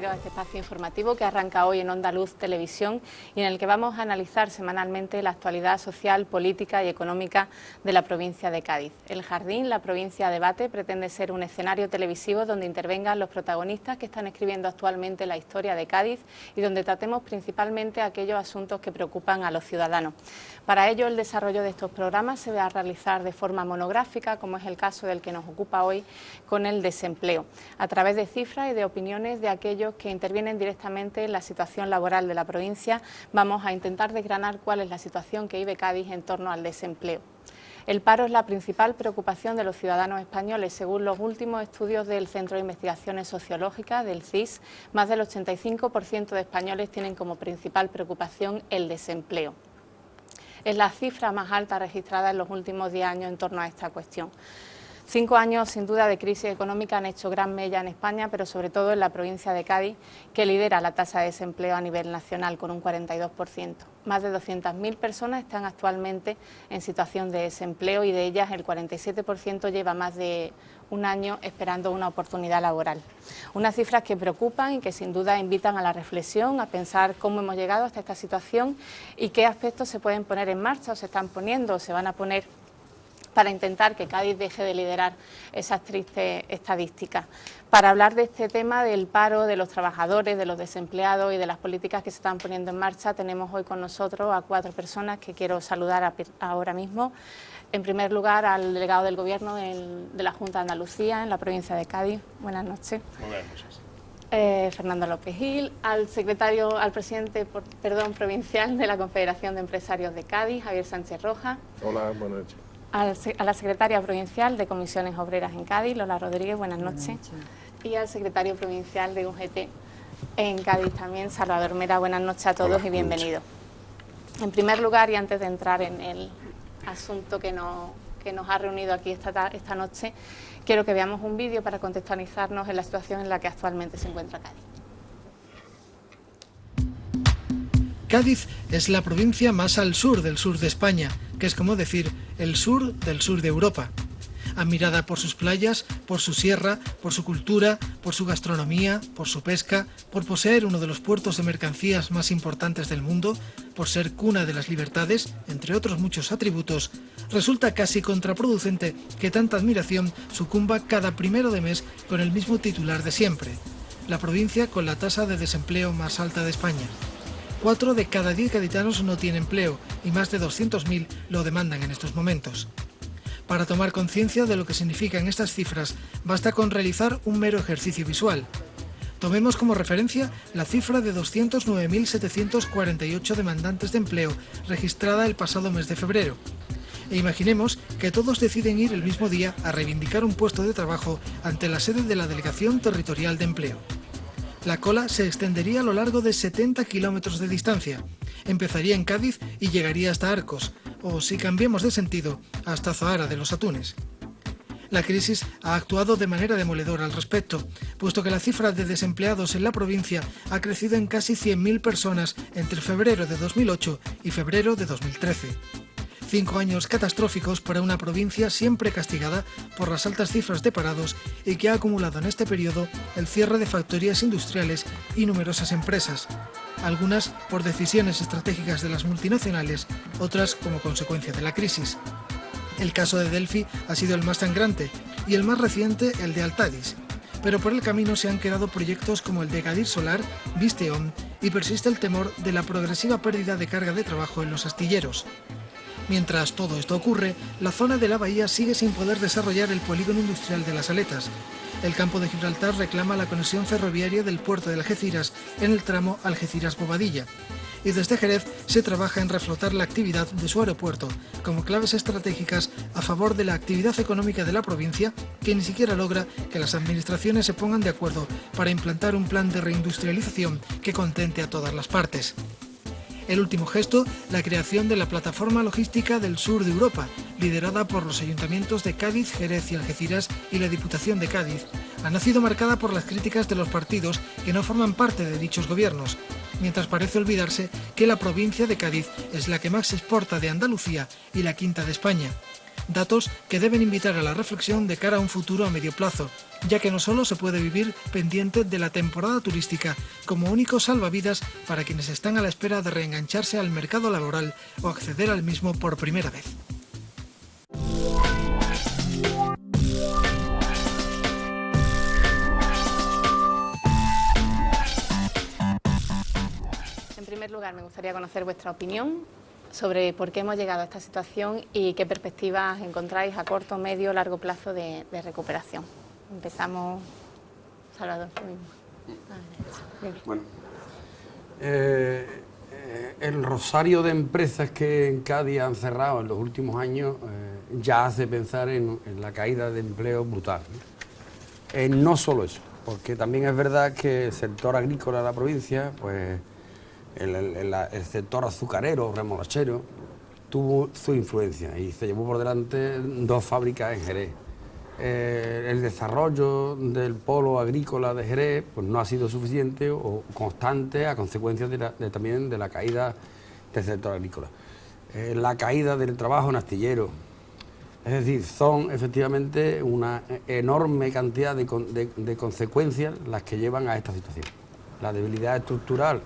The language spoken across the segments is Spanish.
A este espacio informativo que arranca hoy en Onda Luz Televisión y en el que vamos a analizar semanalmente la actualidad social, política y económica de la provincia de Cádiz. El Jardín, la provincia Debate, pretende ser un escenario televisivo donde intervengan los protagonistas que están escribiendo actualmente la historia de Cádiz y donde tratemos principalmente aquellos asuntos que preocupan a los ciudadanos. Para ello, el desarrollo de estos programas se va a realizar de forma monográfica, como es el caso del que nos ocupa hoy, con el desempleo, a través de cifras y de opiniones de aquellos que intervienen directamente en la situación laboral de la provincia. Vamos a intentar desgranar cuál es la situación que vive Cádiz en torno al desempleo. El paro es la principal preocupación de los ciudadanos españoles. Según los últimos estudios del Centro de Investigaciones Sociológicas, del CIS, más del 85% de españoles tienen como principal preocupación el desempleo. Es la cifra más alta registrada en los últimos 10 años en torno a esta cuestión. 5 años sin duda de crisis económica han hecho gran mella en España, pero sobre todo en la provincia de Cádiz, que lidera la tasa de desempleo a nivel nacional con un 42%. Más de 200.000 personas están actualmente en situación de desempleo y de ellas el 47% lleva más de un año esperando una oportunidad laboral. Unas cifras que preocupan y que sin duda invitan a la reflexión, a pensar cómo hemos llegado hasta esta situación y qué aspectos se pueden poner en marcha o se están poniendo o se van a poner para intentar que Cádiz deje de liderar esas tristes estadísticas. Para hablar de este tema del paro, de los trabajadores, de los desempleados y de las políticas que se están poniendo en marcha, tenemos hoy con nosotros a 4 personas que quiero saludar ahora mismo. En primer lugar, al delegado del Gobierno de la Junta de Andalucía en la provincia de Cádiz. Buenas noches. Buenas noches. Fernando López Gil, al presidente provincial de la Confederación de Empresarios de Cádiz, Javier Sánchez Rojas. Hola, buenas noches. A la secretaria provincial de Comisiones Obreras en Cádiz, Lola Rodríguez, buenas noches. Y al secretario provincial de UGT en Cádiz también, Salvador Mera, buenas noches a todos. Hola, y bienvenidos. En primer lugar, y antes de entrar en el asunto que nos ha reunido aquí esta noche, quiero que veamos un vídeo para contextualizarnos en la situación en la que actualmente se encuentra Cádiz. Cádiz es la provincia más al sur del sur de España, que es como decir el sur del sur de Europa. Admirada por sus playas, por su sierra, por su cultura, por su gastronomía, por su pesca, por poseer uno de los puertos de mercancías más importantes del mundo, por ser cuna de las libertades, entre otros muchos atributos, resulta casi contraproducente que tanta admiración sucumba cada primero de mes con el mismo titular de siempre: la provincia con la tasa de desempleo más alta de España. 4 de cada 10 gaditanos no tienen empleo y más de 200.000 lo demandan en estos momentos. Para tomar conciencia de lo que significan estas cifras, basta con realizar un mero ejercicio visual. Tomemos como referencia la cifra de 209.748 demandantes de empleo registrada el pasado mes de febrero. E imaginemos que todos deciden ir el mismo día a reivindicar un puesto de trabajo ante la sede de la Delegación Territorial de Empleo. La cola se extendería a lo largo de 70 kilómetros de distancia. Empezaría en Cádiz y llegaría hasta Arcos, o si cambiamos de sentido, hasta Zahara de los Atunes. La crisis ha actuado de manera demoledora al respecto, puesto que la cifra de desempleados en la provincia ha crecido en casi 100.000 personas entre febrero de 2008 y febrero de 2013. 5 años catastróficos para una provincia siempre castigada por las altas cifras de parados y que ha acumulado en este periodo el cierre de factorías industriales y numerosas empresas, algunas por decisiones estratégicas de las multinacionales, otras como consecuencia de la crisis. El caso de Delphi ha sido el más sangrante y el más reciente el de Altadis, pero por el camino se han quedado proyectos como el de Gadir Solar, Visteon, y persiste el temor de la progresiva pérdida de carga de trabajo en los astilleros. Mientras todo esto ocurre, la zona de la bahía sigue sin poder desarrollar el polígono industrial de las Aletas. El campo de Gibraltar reclama la conexión ferroviaria del puerto de Algeciras en el tramo Algeciras-Bobadilla. y desde Jerez se trabaja en reflotar la actividad de su aeropuerto como claves estratégicas a favor de la actividad económica de la provincia, que ni siquiera logra que las administraciones se pongan de acuerdo para implantar un plan de reindustrialización que contente a todas las partes. El último gesto, la creación de la plataforma logística del sur de Europa, liderada por los ayuntamientos de Cádiz, Jerez y Algeciras y la Diputación de Cádiz, ha nacido marcada por las críticas de los partidos que no forman parte de dichos gobiernos, mientras parece olvidarse que la provincia de Cádiz es la que más exporta de Andalucía y la quinta de España. Datos que deben invitar a la reflexión de cara a un futuro a medio plazo, ya que no solo se puede vivir pendiente de la temporada turística como único salvavidas para quienes están a la espera de reengancharse al mercado laboral o acceder al mismo por primera vez. En primer lugar, me gustaría conocer vuestra opinión sobre por qué hemos llegado a esta situación y qué perspectivas encontráis a corto, medio, largo plazo de recuperación. Empezamos, Salvador, tú mismo. Bueno, el rosario de empresas que en Cádiz han cerrado en los últimos años ya hace pensar en la caída de empleo brutal, ¿no? No solo eso, porque también es verdad que el sector agrícola de la provincia, pues el sector azucarero, remolachero, tuvo su influencia y se llevó por delante 2 fábricas en Jerez. El desarrollo del polo agrícola de Jerez pues no ha sido suficiente o constante a consecuencia también de la caída del sector agrícola. La caída del trabajo en astillero. Es decir, son efectivamente una enorme cantidad de consecuencias las que llevan a esta situación. La debilidad estructural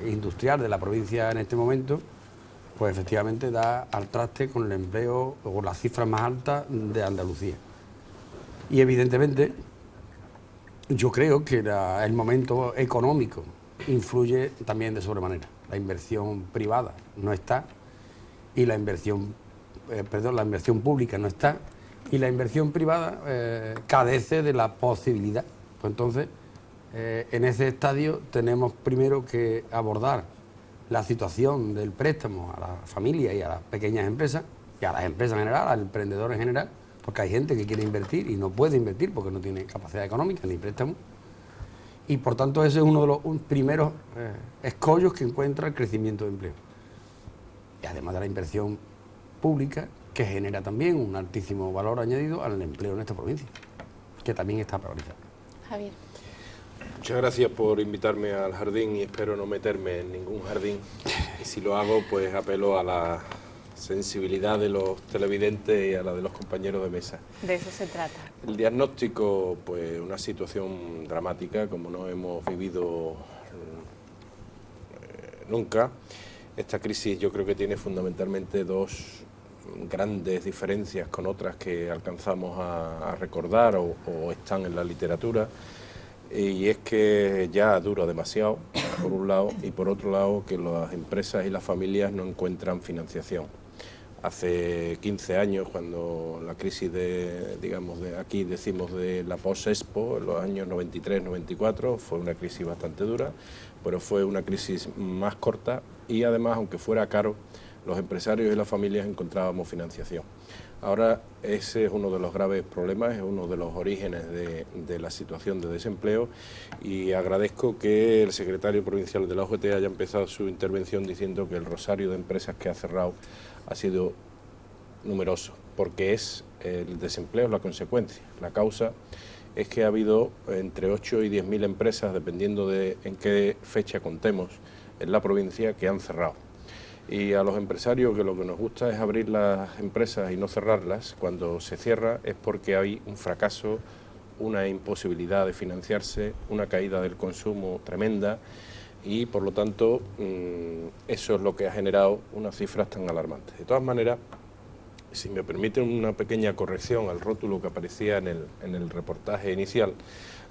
industrial de la provincia en este momento, pues efectivamente da al traste con el empleo o las cifras más altas de Andalucía. Y evidentemente yo creo que el momento económico influye también de sobremanera. La inversión privada no está y la inversión pública no está y la inversión privada carece de la posibilidad. Pues entonces, en ese estadio tenemos primero que abordar la situación del préstamo a la familia y a las pequeñas empresas y a las empresas en general, al emprendedor en general, porque hay gente que quiere invertir y no puede invertir porque no tiene capacidad económica ni préstamo. Y por tanto ese es uno de los primeros escollos que encuentra el crecimiento de empleo. Y además de la inversión pública, que genera también un altísimo valor añadido al empleo en esta provincia, que también está priorizado. Javier. Muchas gracias por invitarme al jardín y espero no meterme en ningún jardín. Y si lo hago, pues apelo a la sensibilidad de los televidentes y a la de los compañeros de mesa. De eso se trata. El diagnóstico, pues una situación dramática como no hemos vivido nunca. Esta crisis yo creo que tiene fundamentalmente 2 grandes diferencias con otras que alcanzamos a recordar o están en la literatura. Y es que ya dura demasiado, por un lado, y por otro lado que las empresas y las familias no encuentran financiación. Hace 15 años, cuando la crisis aquí decimos de la post-Expo, en los años 93-94, fue una crisis bastante dura, pero fue una crisis más corta y además, aunque fuera caro, los empresarios y las familias encontrábamos financiación. Ahora ese es uno de los graves problemas, es uno de los orígenes de la situación de desempleo y agradezco que el secretario provincial de la UGT haya empezado su intervención diciendo que el rosario de empresas que ha cerrado ha sido numeroso, porque el desempleo es la consecuencia. La causa es que ha habido entre 8 y 10.000 empresas, dependiendo de en qué fecha contemos, en la provincia que han cerrado. Y a los empresarios que lo que nos gusta es abrir las empresas y no cerrarlas, cuando se cierra es porque hay un fracaso, una imposibilidad de financiarse, una caída del consumo tremenda y por lo tanto eso es lo que ha generado unas cifras tan alarmantes. De todas maneras, Si me permiten una pequeña corrección al rótulo que aparecía en el reportaje inicial,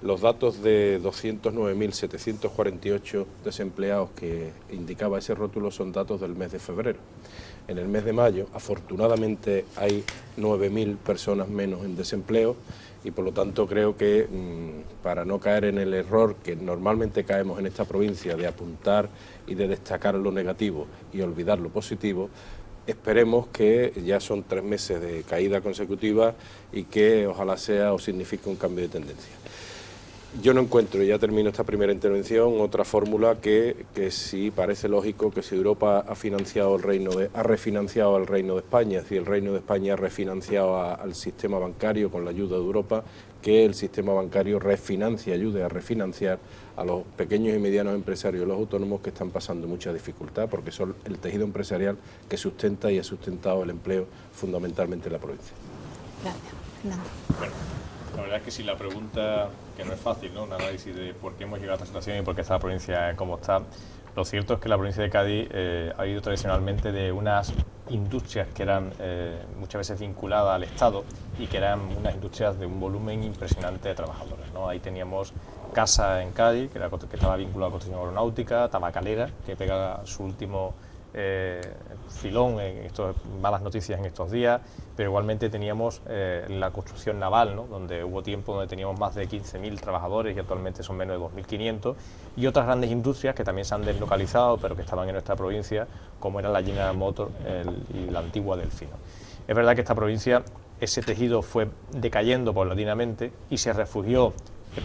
los datos de 209.748 desempleados que indicaba ese rótulo son datos del mes de febrero. En el mes de mayo, afortunadamente, hay 9.000 personas menos en desempleo y por lo tanto creo que para no caer en el error que normalmente caemos en esta provincia de apuntar y de destacar lo negativo y olvidar lo positivo, esperemos que ya son 3 meses de caída consecutiva y que ojalá sea o signifique un cambio de tendencia. Yo no encuentro, y ya termino esta primera intervención, otra fórmula que sí parece lógico que si Europa ha refinanciado al Reino de España, si el Reino de España ha refinanciado al sistema bancario con la ayuda de Europa, que el sistema bancario ayude a refinanciar a los pequeños y medianos empresarios, los autónomos que están pasando mucha dificultad, porque son el tejido empresarial que sustenta y ha sustentado el empleo fundamentalmente en la provincia. Gracias. Fernando. Bueno, la verdad es que si la pregunta, que no es fácil, ¿no? Un análisis de por qué hemos llegado a esta situación y por qué está la provincia como está. Lo cierto es que la provincia de Cádiz ha ido tradicionalmente de unas industrias que eran muchas veces vinculadas al Estado y que eran unas industrias de un volumen impresionante de trabajadores, ¿no? Ahí teníamos Casa en Cádiz, que estaba vinculada a construcción aeronáutica, Tabacalera, que pega su último filón en malas noticias en estos días, pero igualmente teníamos la construcción naval, ¿no? Donde hubo tiempo donde teníamos más de 15.000 trabajadores y actualmente son menos de 2.500, y otras grandes industrias que también se han deslocalizado pero que estaban en nuestra provincia, como era la General Motors y la antigua Delfino. Es verdad que esta provincia, ese tejido fue decayendo paulatinamente y se refugió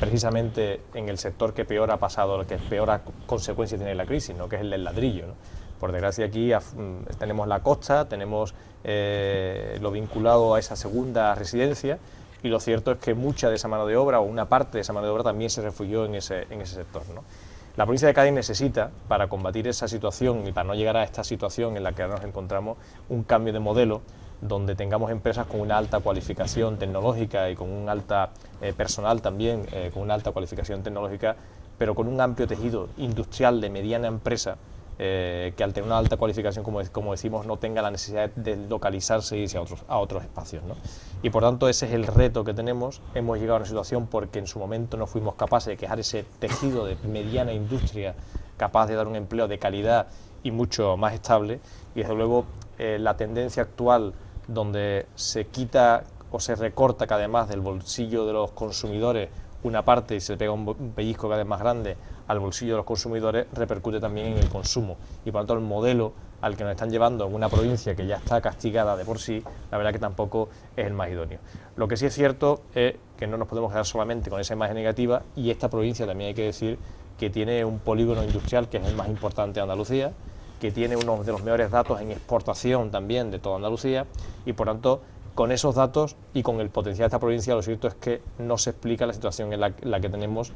precisamente en el sector que peor ha pasado, que peor consecuencia tiene la crisis, ¿no? Que es el del ladrillo, ¿no? Por desgracia aquí tenemos la costa, tenemos lo vinculado a esa segunda residencia, y lo cierto es que mucha de esa mano de obra, o una parte de esa mano de obra, también se refugió en ese sector, ¿no? La provincia de Cádiz necesita, para combatir esa situación y para no llegar a esta situación en la que ahora nos encontramos, un cambio de modelo donde tengamos empresas con una alta cualificación tecnológica y con un alta personal también, con una alta cualificación tecnológica, pero con un amplio tejido industrial de mediana empresa, que al tener una alta cualificación, como decimos, no tenga la necesidad de localizarse y irse a otros espacios, ¿no? Y por tanto ese es el reto que tenemos. Hemos llegado a una situación porque en su momento no fuimos capaces de crear ese tejido de mediana industria capaz de dar un empleo de calidad y mucho más estable, y desde luego la tendencia actual donde se quita o se recorta cada vez más del bolsillo de los consumidores una parte y se pega un pellizco cada vez más grande al bolsillo de los consumidores, repercute también en el consumo, y por lo tanto el modelo al que nos están llevando en una provincia que ya está castigada de por sí, la verdad que tampoco es el más idóneo. Lo que sí es cierto es que no nos podemos quedar solamente con esa imagen negativa, y esta provincia también hay que decir que tiene un polígono industrial que es el más importante de Andalucía, que tiene uno de los mejores datos en exportación también de toda Andalucía, y por tanto con esos datos y con el potencial de esta provincia, lo cierto es que no se explica la situación en la que tenemos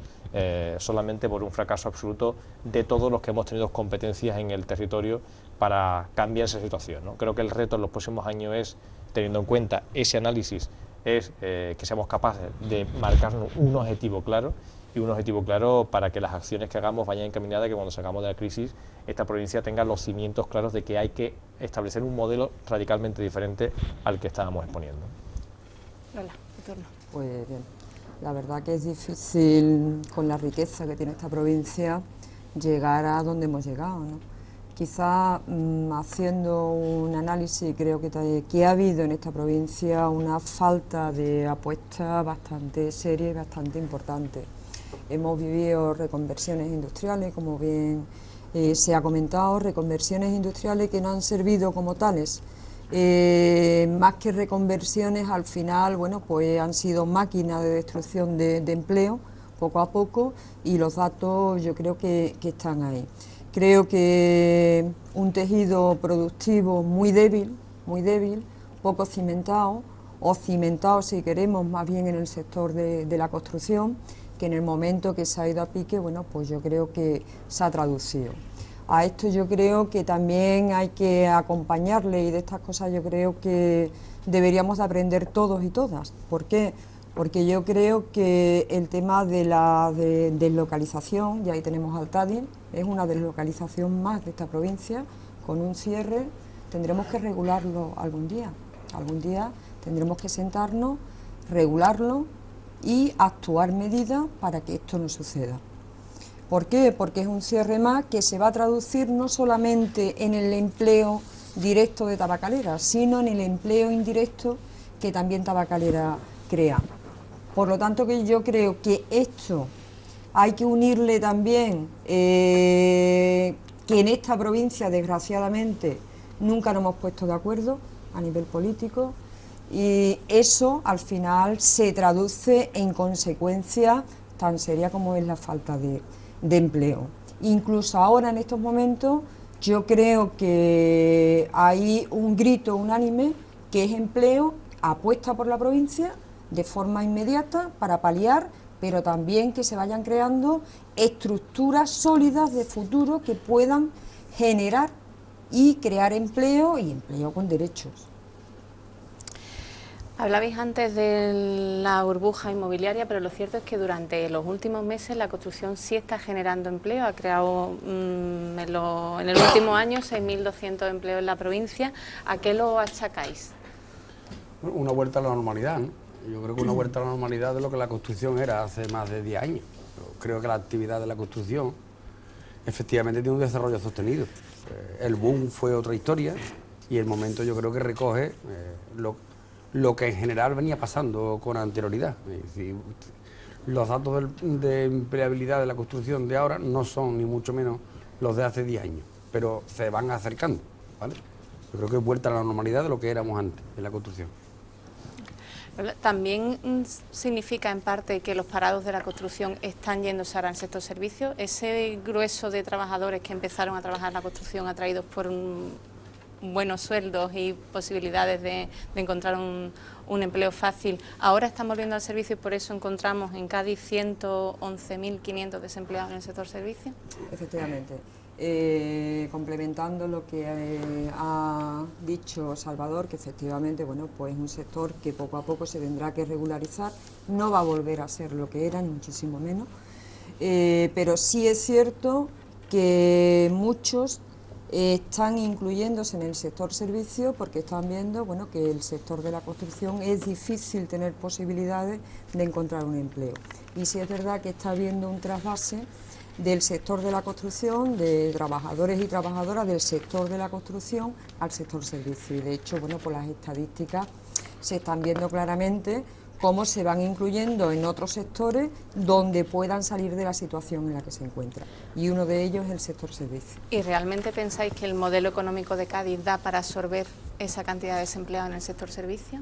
solamente por un fracaso absoluto de todos los que hemos tenido competencias en el territorio para cambiar esa situación, ¿no? Creo que el reto en los próximos años es, teniendo en cuenta ese análisis, es que seamos capaces de marcarnos un objetivo claro, y un objetivo claro para que las acciones que hagamos vayan encaminadas a que cuando salgamos de la crisis esta provincia tenga los cimientos claros de que hay que establecer un modelo radicalmente diferente al que estábamos exponiendo. Lola, tu turno. Pues bien, la verdad que es difícil, con la riqueza que tiene esta provincia, llegar a donde hemos llegado, ¿no? Quizá haciendo un análisis, creo que ha habido en esta provincia una falta de apuesta bastante seria y bastante importante. Hemos vivido reconversiones industriales, como bien se ha comentado, reconversiones industriales que no han servido como tales. Más que reconversiones, al final, bueno, pues han sido máquinas de destrucción de empleo, poco a poco, y los datos yo creo que están ahí. Creo que un tejido productivo muy débil, poco cimentado, o cimentado si queremos más bien en el sector de la construcción, que en el momento que se ha ido a pique, bueno, pues yo creo que se ha traducido. A esto yo creo que también hay que acompañarle, y de estas cosas yo creo que deberíamos de aprender todos y todas. ¿Por qué? Porque yo creo que el tema de la deslocalización, y ahí tenemos al Tadil, es una deslocalización más de esta provincia, con un cierre, tendremos que regularlo algún día. Algún día tendremos que sentarnos, regularlo y actuar medidas para que esto no suceda. ¿Por qué? Porque es un cierre más que se va a traducir no solamente en el empleo directo de Tabacalera, sino en el empleo indirecto que también Tabacalera crea. Por lo tanto, que yo creo que esto hay que unirle también que en esta provincia, desgraciadamente, nunca nos hemos puesto de acuerdo a nivel político, y eso al final se traduce en consecuencias tan serias como es la falta de empleo. Incluso ahora, en estos momentos, yo creo que hay un grito unánime que es empleo, apuesta por la provincia de forma inmediata para paliar, pero también que se vayan creando estructuras sólidas de futuro que puedan generar y crear empleo, y empleo con derechos. Hablabais antes de la burbuja inmobiliaria, pero lo cierto es que durante los últimos meses la construcción sí está generando empleo. Ha creado en el último año 6.200 empleos en la provincia. ¿A qué lo achacáis? Una vuelta a la normalidad, ¿no? Yo creo que una vuelta a la normalidad de lo que la construcción era hace más de 10 años. Yo creo que la actividad de la construcción efectivamente tiene un desarrollo sostenido. El boom fue otra historia y el momento yo creo que recoge lo que en general venía pasando con anterioridad. Es decir, los datos de empleabilidad de la construcción de ahora no son ni mucho menos los de hace 10 años, pero se van acercando, ¿vale? Yo creo que es vuelta a la normalidad de lo que éramos antes en la construcción. También significa en parte que los parados de la construcción están yéndose ahora al sector servicios. Ese grueso de trabajadores que empezaron a trabajar en la construcción atraídos por buenos sueldos y posibilidades de encontrar un empleo fácil, ahora están volviendo al servicio y por eso encontramos en Cádiz 111.500 desempleados en el sector servicios. Efectivamente. Complementando lo que ha dicho Salvador, que efectivamente, bueno, pues es un sector que poco a poco se tendrá que regularizar, no va a volver a ser lo que era, ni muchísimo menos, pero sí es cierto que muchos están incluyéndose en el sector servicio porque están viendo, bueno, que el sector de la construcción es difícil tener posibilidades de encontrar un empleo. Y sí es verdad que está habiendo un trasvase del sector de la construcción, de trabajadores y trabajadoras del sector de la construcción al sector servicio. Y de hecho, bueno, por las estadísticas se están viendo claramente cómo se van incluyendo en otros sectores donde puedan salir de la situación en la que se encuentran. Y uno de ellos es el sector servicio. ¿Y realmente pensáis que el modelo económico de Cádiz da para absorber esa cantidad de desempleados en el sector servicio?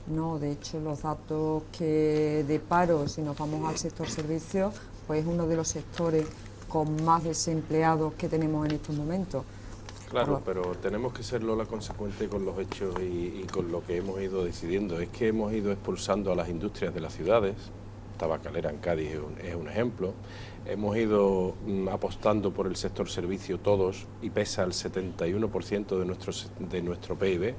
No, de hecho, los datos de paro, si nos vamos al sector servicio, pues es uno de los sectores con más desempleados que tenemos en estos momentos. Claro, pero tenemos que serlo la consecuente con los hechos y con lo que hemos ido decidiendo. Es que hemos ido expulsando a las industrias de las ciudades. Tabacalera en Cádiz es un ejemplo. Hemos ido apostando por el sector servicio todos y pesa el 71% de nuestro PIB.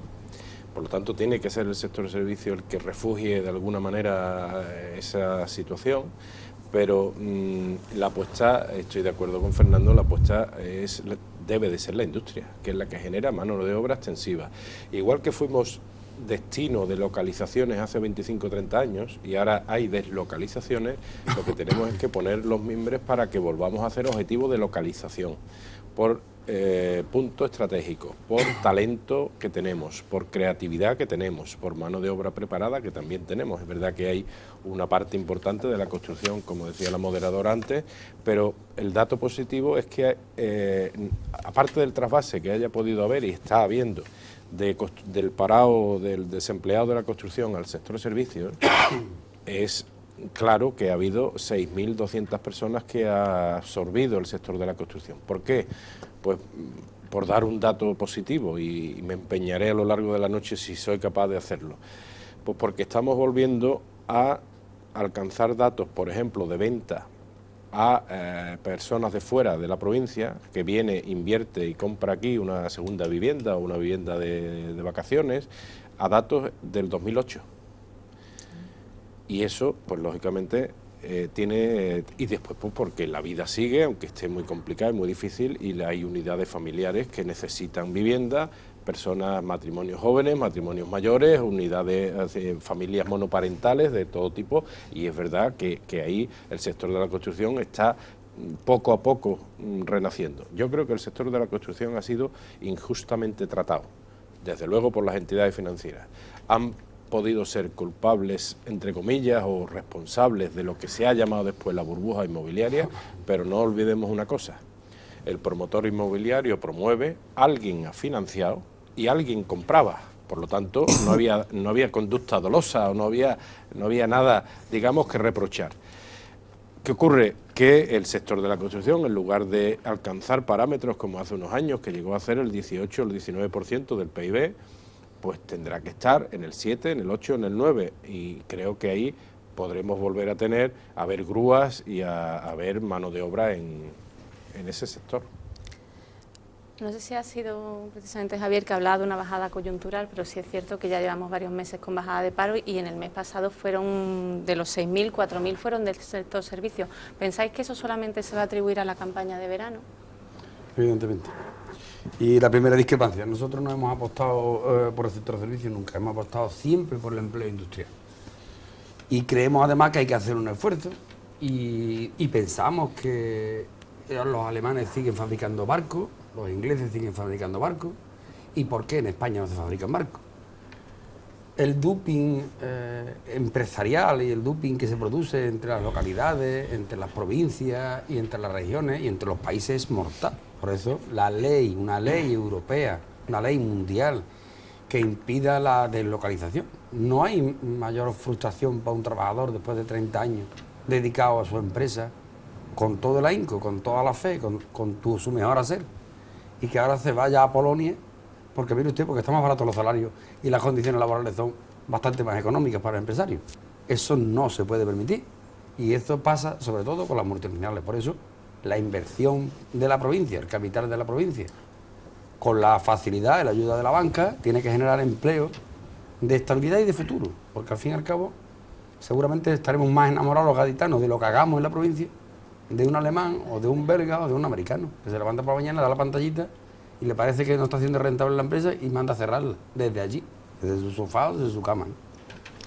Por lo tanto, tiene que ser el sector servicio el que refugie de alguna manera esa situación. Pero la apuesta, estoy de acuerdo con Fernando, la apuesta debe de ser la industria, que es la que genera mano de obra extensiva. Igual que fuimos destino de localizaciones hace 25 o 30 años y ahora hay deslocalizaciones, lo que tenemos es que poner los mimbres para que volvamos a hacer objetivo de localización por punto estratégico, por talento que tenemos, por creatividad que tenemos, por mano de obra preparada que también tenemos. Es verdad que hay una parte importante de la construcción, como decía la moderadora antes, pero el dato positivo es que aparte del trasvase que haya podido haber y está habiendo del parado, del desempleado de la construcción al sector servicios, es claro que ha habido 6.200 personas que ha absorbido el sector de la construcción. ¿Por qué? Pues por dar un dato positivo, y me empeñaré a lo largo de la noche si soy capaz de hacerlo. Pues porque estamos volviendo a alcanzar datos, por ejemplo, de venta a personas de fuera de la provincia, que viene, invierte y compra aquí una segunda vivienda o una vivienda de vacaciones, a datos del 2008. Y eso, pues lógicamente, tiene... Y después, pues porque la vida sigue, aunque esté muy complicada y muy difícil, y hay unidades familiares que necesitan vivienda personas, matrimonios jóvenes, matrimonios mayores, unidades, familias monoparentales de todo tipo, y es verdad que ahí el sector de la construcción está poco a poco renaciendo. Yo creo que el sector de la construcción ha sido injustamente tratado, desde luego por las entidades financieras. Han podido ser culpables, entre comillas, o responsables de lo que se ha llamado después la burbuja inmobiliaria, pero no olvidemos una cosa: el promotor inmobiliario promueve, alguien ha financiado y alguien compraba. Por lo tanto, no había conducta dolosa o no había nada, digamos, que reprochar. ¿Qué ocurre? Que el sector de la construcción, en lugar de alcanzar parámetros como hace unos años, que llegó a ser el 18 o el 19% del PIB, pues tendrá que estar en el 7, en el 8, en el 9, y creo que ahí podremos volver a ver grúas y a ver mano de obra en ese sector. No sé si ha sido precisamente Javier que hablaba de una bajada coyuntural, pero sí es cierto que ya llevamos varios meses con bajada de paro y en el mes pasado fueron de los 6.000, 4.000 fueron del sector servicios. ¿Pensáis que eso solamente se va a atribuir a la campaña de verano? Evidentemente. Y la primera discrepancia: nosotros no hemos apostado por el sector servicios nunca, hemos apostado siempre por el empleo industrial. Y creemos además que hay que hacer un esfuerzo y pensamos que los alemanes siguen fabricando barcos, los ingleses siguen fabricando barcos, ¿y por qué en España no se fabrican barcos? El dumping empresarial y el dumping que se produce entre las localidades, entre las provincias y entre las regiones y entre los países es mortal. Por eso una ley europea, una ley mundial que impida la deslocalización. No hay mayor frustración para un trabajador después de 30 años dedicado a su empresa, con todo el ahínco, con toda la fe, con su mejor hacer, y que ahora se vaya a Polonia, porque mire usted, porque están más baratos los salarios y las condiciones laborales son bastante más económicas para el empresario. Eso no se puede permitir, y esto pasa sobre todo con las multinacionales. Por eso la inversión de la provincia, el capital de la provincia, con la facilidad y la ayuda de la banca, tiene que generar empleo de estabilidad y de futuro, porque al fin y al cabo seguramente estaremos más enamorados los gaditanos de lo que hagamos en la provincia de un alemán o de un belga o de un americano, que se levanta por la mañana, da la pantallita y le parece que no está haciendo rentable la empresa y manda a cerrarla desde allí, desde su sofá o desde su cama, ¿no?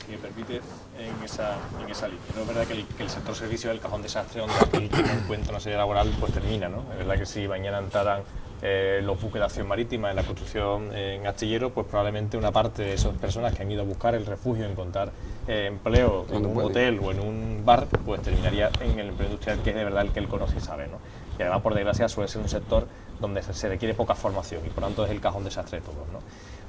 Si me permite, en esa línea, ¿no? Es verdad que el sector servicio es el cajón desastre donde aquel que no encuentra una serie laboral pues termina, ¿no? Es verdad que si mañana entraran los buques de acción marítima en la construcción en astillero, pues probablemente una parte de esas personas que han ido a buscar el refugio, encontrar empleo en un hotel o en un bar, pues terminaría en el empleo industrial, que es de verdad el que él conoce y sabe, ¿no? Y además, por desgracia, suele ser un sector donde se requiere poca formación y por tanto es el cajón desastre de todos, ¿no?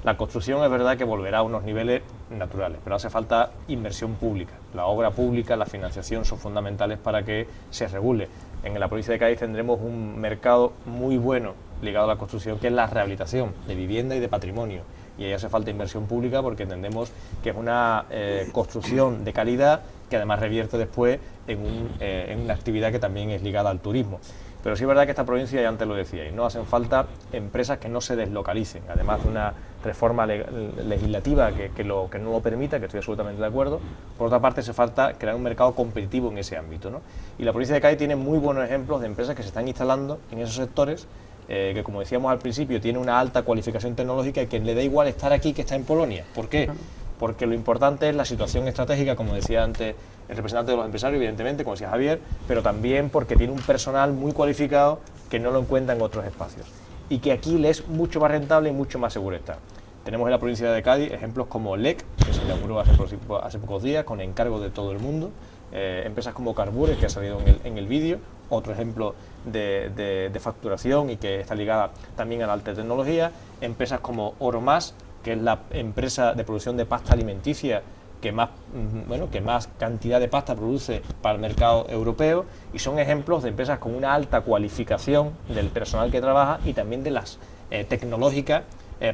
La construcción es verdad que volverá a unos niveles naturales, pero hace falta inversión pública. La obra pública, la financiación son fundamentales para que se regule. En la provincia de Cádiz tendremos un mercado muy bueno ligado a la construcción, que es la rehabilitación de vivienda y de patrimonio. Y ahí hace falta inversión pública porque entendemos que es una construcción de calidad que además revierte después en una actividad que también es ligada al turismo. Pero sí es verdad que esta provincia, ya antes lo decíais, no hacen falta empresas que no se deslocalicen, además de una reforma legislativa que no lo permita, que estoy absolutamente de acuerdo. Por otra parte, hace falta crear un mercado competitivo en ese ámbito, ¿no? Y la provincia de Cádiz tiene muy buenos ejemplos de empresas que se están instalando en esos sectores, que como decíamos al principio, tiene una alta cualificación tecnológica y que le da igual estar aquí que estar en Polonia. ¿Por qué? Porque lo importante es la situación estratégica, como decía antes el representante de los empresarios, evidentemente, como decía Javier, pero también porque tiene un personal muy cualificado que no lo encuentra en otros espacios y que aquí le es mucho más rentable y mucho más seguro estar. Tenemos en la provincia de Cádiz ejemplos como LEC, que se inauguró hace pocos días con encargo de todo el mundo, empresas como Carbures, que ha salido en el vídeo, otro ejemplo de facturación y que está ligada también a la alta tecnología, empresas como Oromás, que es la empresa de producción de pasta alimenticia que más cantidad de pasta produce para el mercado europeo, y son ejemplos de empresas con una alta cualificación del personal que trabaja y también de las tecnológicas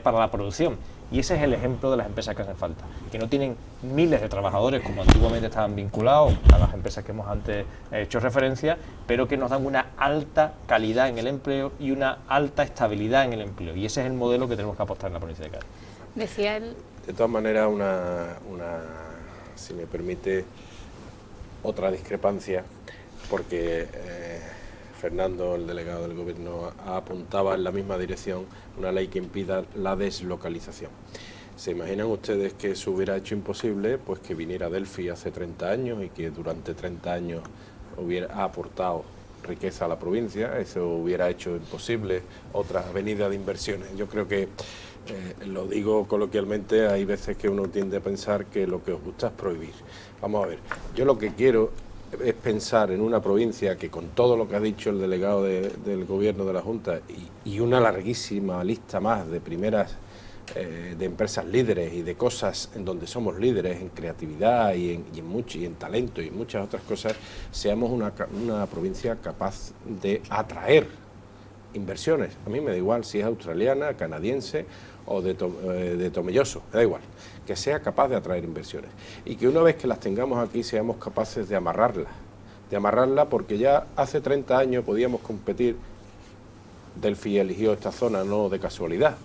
para la producción. Y ese es el ejemplo de las empresas que hacen falta, que no tienen miles de trabajadores como antiguamente estaban vinculados a las empresas que hemos antes hecho referencia, pero que nos dan una alta calidad en el empleo y una alta estabilidad en el empleo. Y ese es el modelo que tenemos que apostar en la provincia de Cádiz. Decía él. De todas maneras, si me permite, otra discrepancia, porque Fernando, el delegado del Gobierno, apuntaba en la misma dirección, una ley que impida la deslocalización. ¿Se imaginan ustedes que se hubiera hecho imposible pues que viniera Delphi hace 30 años y que durante 30 años ha aportado riqueza a la provincia? Eso hubiera hecho imposible otra avenida de inversiones. Yo creo que, lo digo coloquialmente, hay veces que uno tiende a pensar que lo que os gusta es prohibir. Vamos a ver, yo lo que quiero es pensar en una provincia que, con todo lo que ha dicho el delegado del Gobierno de la Junta y una larguísima lista más de primeras de empresas líderes y de cosas en donde somos líderes en creatividad y en talento y en muchas otras cosas, seamos una provincia capaz de atraer inversiones. A mí me da igual si es australiana, canadiense o de Tomelloso, me da igual, que sea capaz de atraer inversiones y que una vez que las tengamos aquí seamos capaces de amarrarla, porque ya hace 30 años podíamos competir. Delphi eligió esta zona no de casualidad,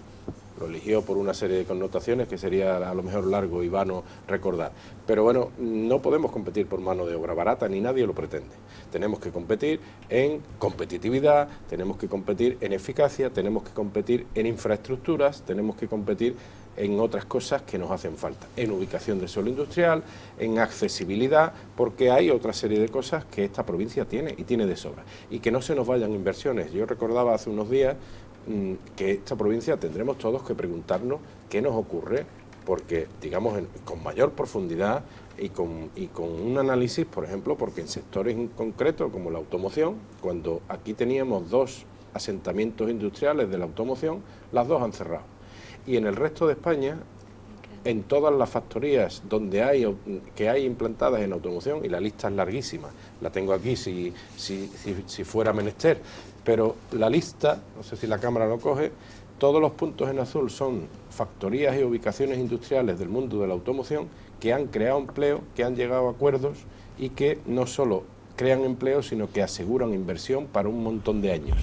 lo eligió por una serie de connotaciones que sería a lo mejor largo y vano recordar. Pero bueno, no podemos competir por mano de obra barata, ni nadie lo pretende. Tenemos que competir en competitividad, tenemos que competir en eficacia, tenemos que competir en infraestructuras, tenemos que competir en otras cosas que nos hacen falta, en ubicación de suelo industrial, en accesibilidad, porque hay otra serie de cosas que esta provincia tiene y tiene de sobra. Y que no se nos vayan inversiones. Yo recordaba hace unos días que esta provincia tendremos todos que preguntarnos qué nos ocurre, porque, digamos, con mayor profundidad y con un análisis, por ejemplo, porque en sectores en concreto como la automoción, cuando aquí teníamos 2 asentamientos industriales de la automoción, las 2 han cerrado. Y en el resto de España, en todas las factorías que hay implantadas en automoción, y la lista es larguísima, la tengo aquí si fuera menester, pero la lista, no sé si la cámara lo coge, todos los puntos en azul son factorías y ubicaciones industriales del mundo de la automoción que han creado empleo, que han llegado a acuerdos y que no solo crean empleo, sino que aseguran inversión para un montón de años.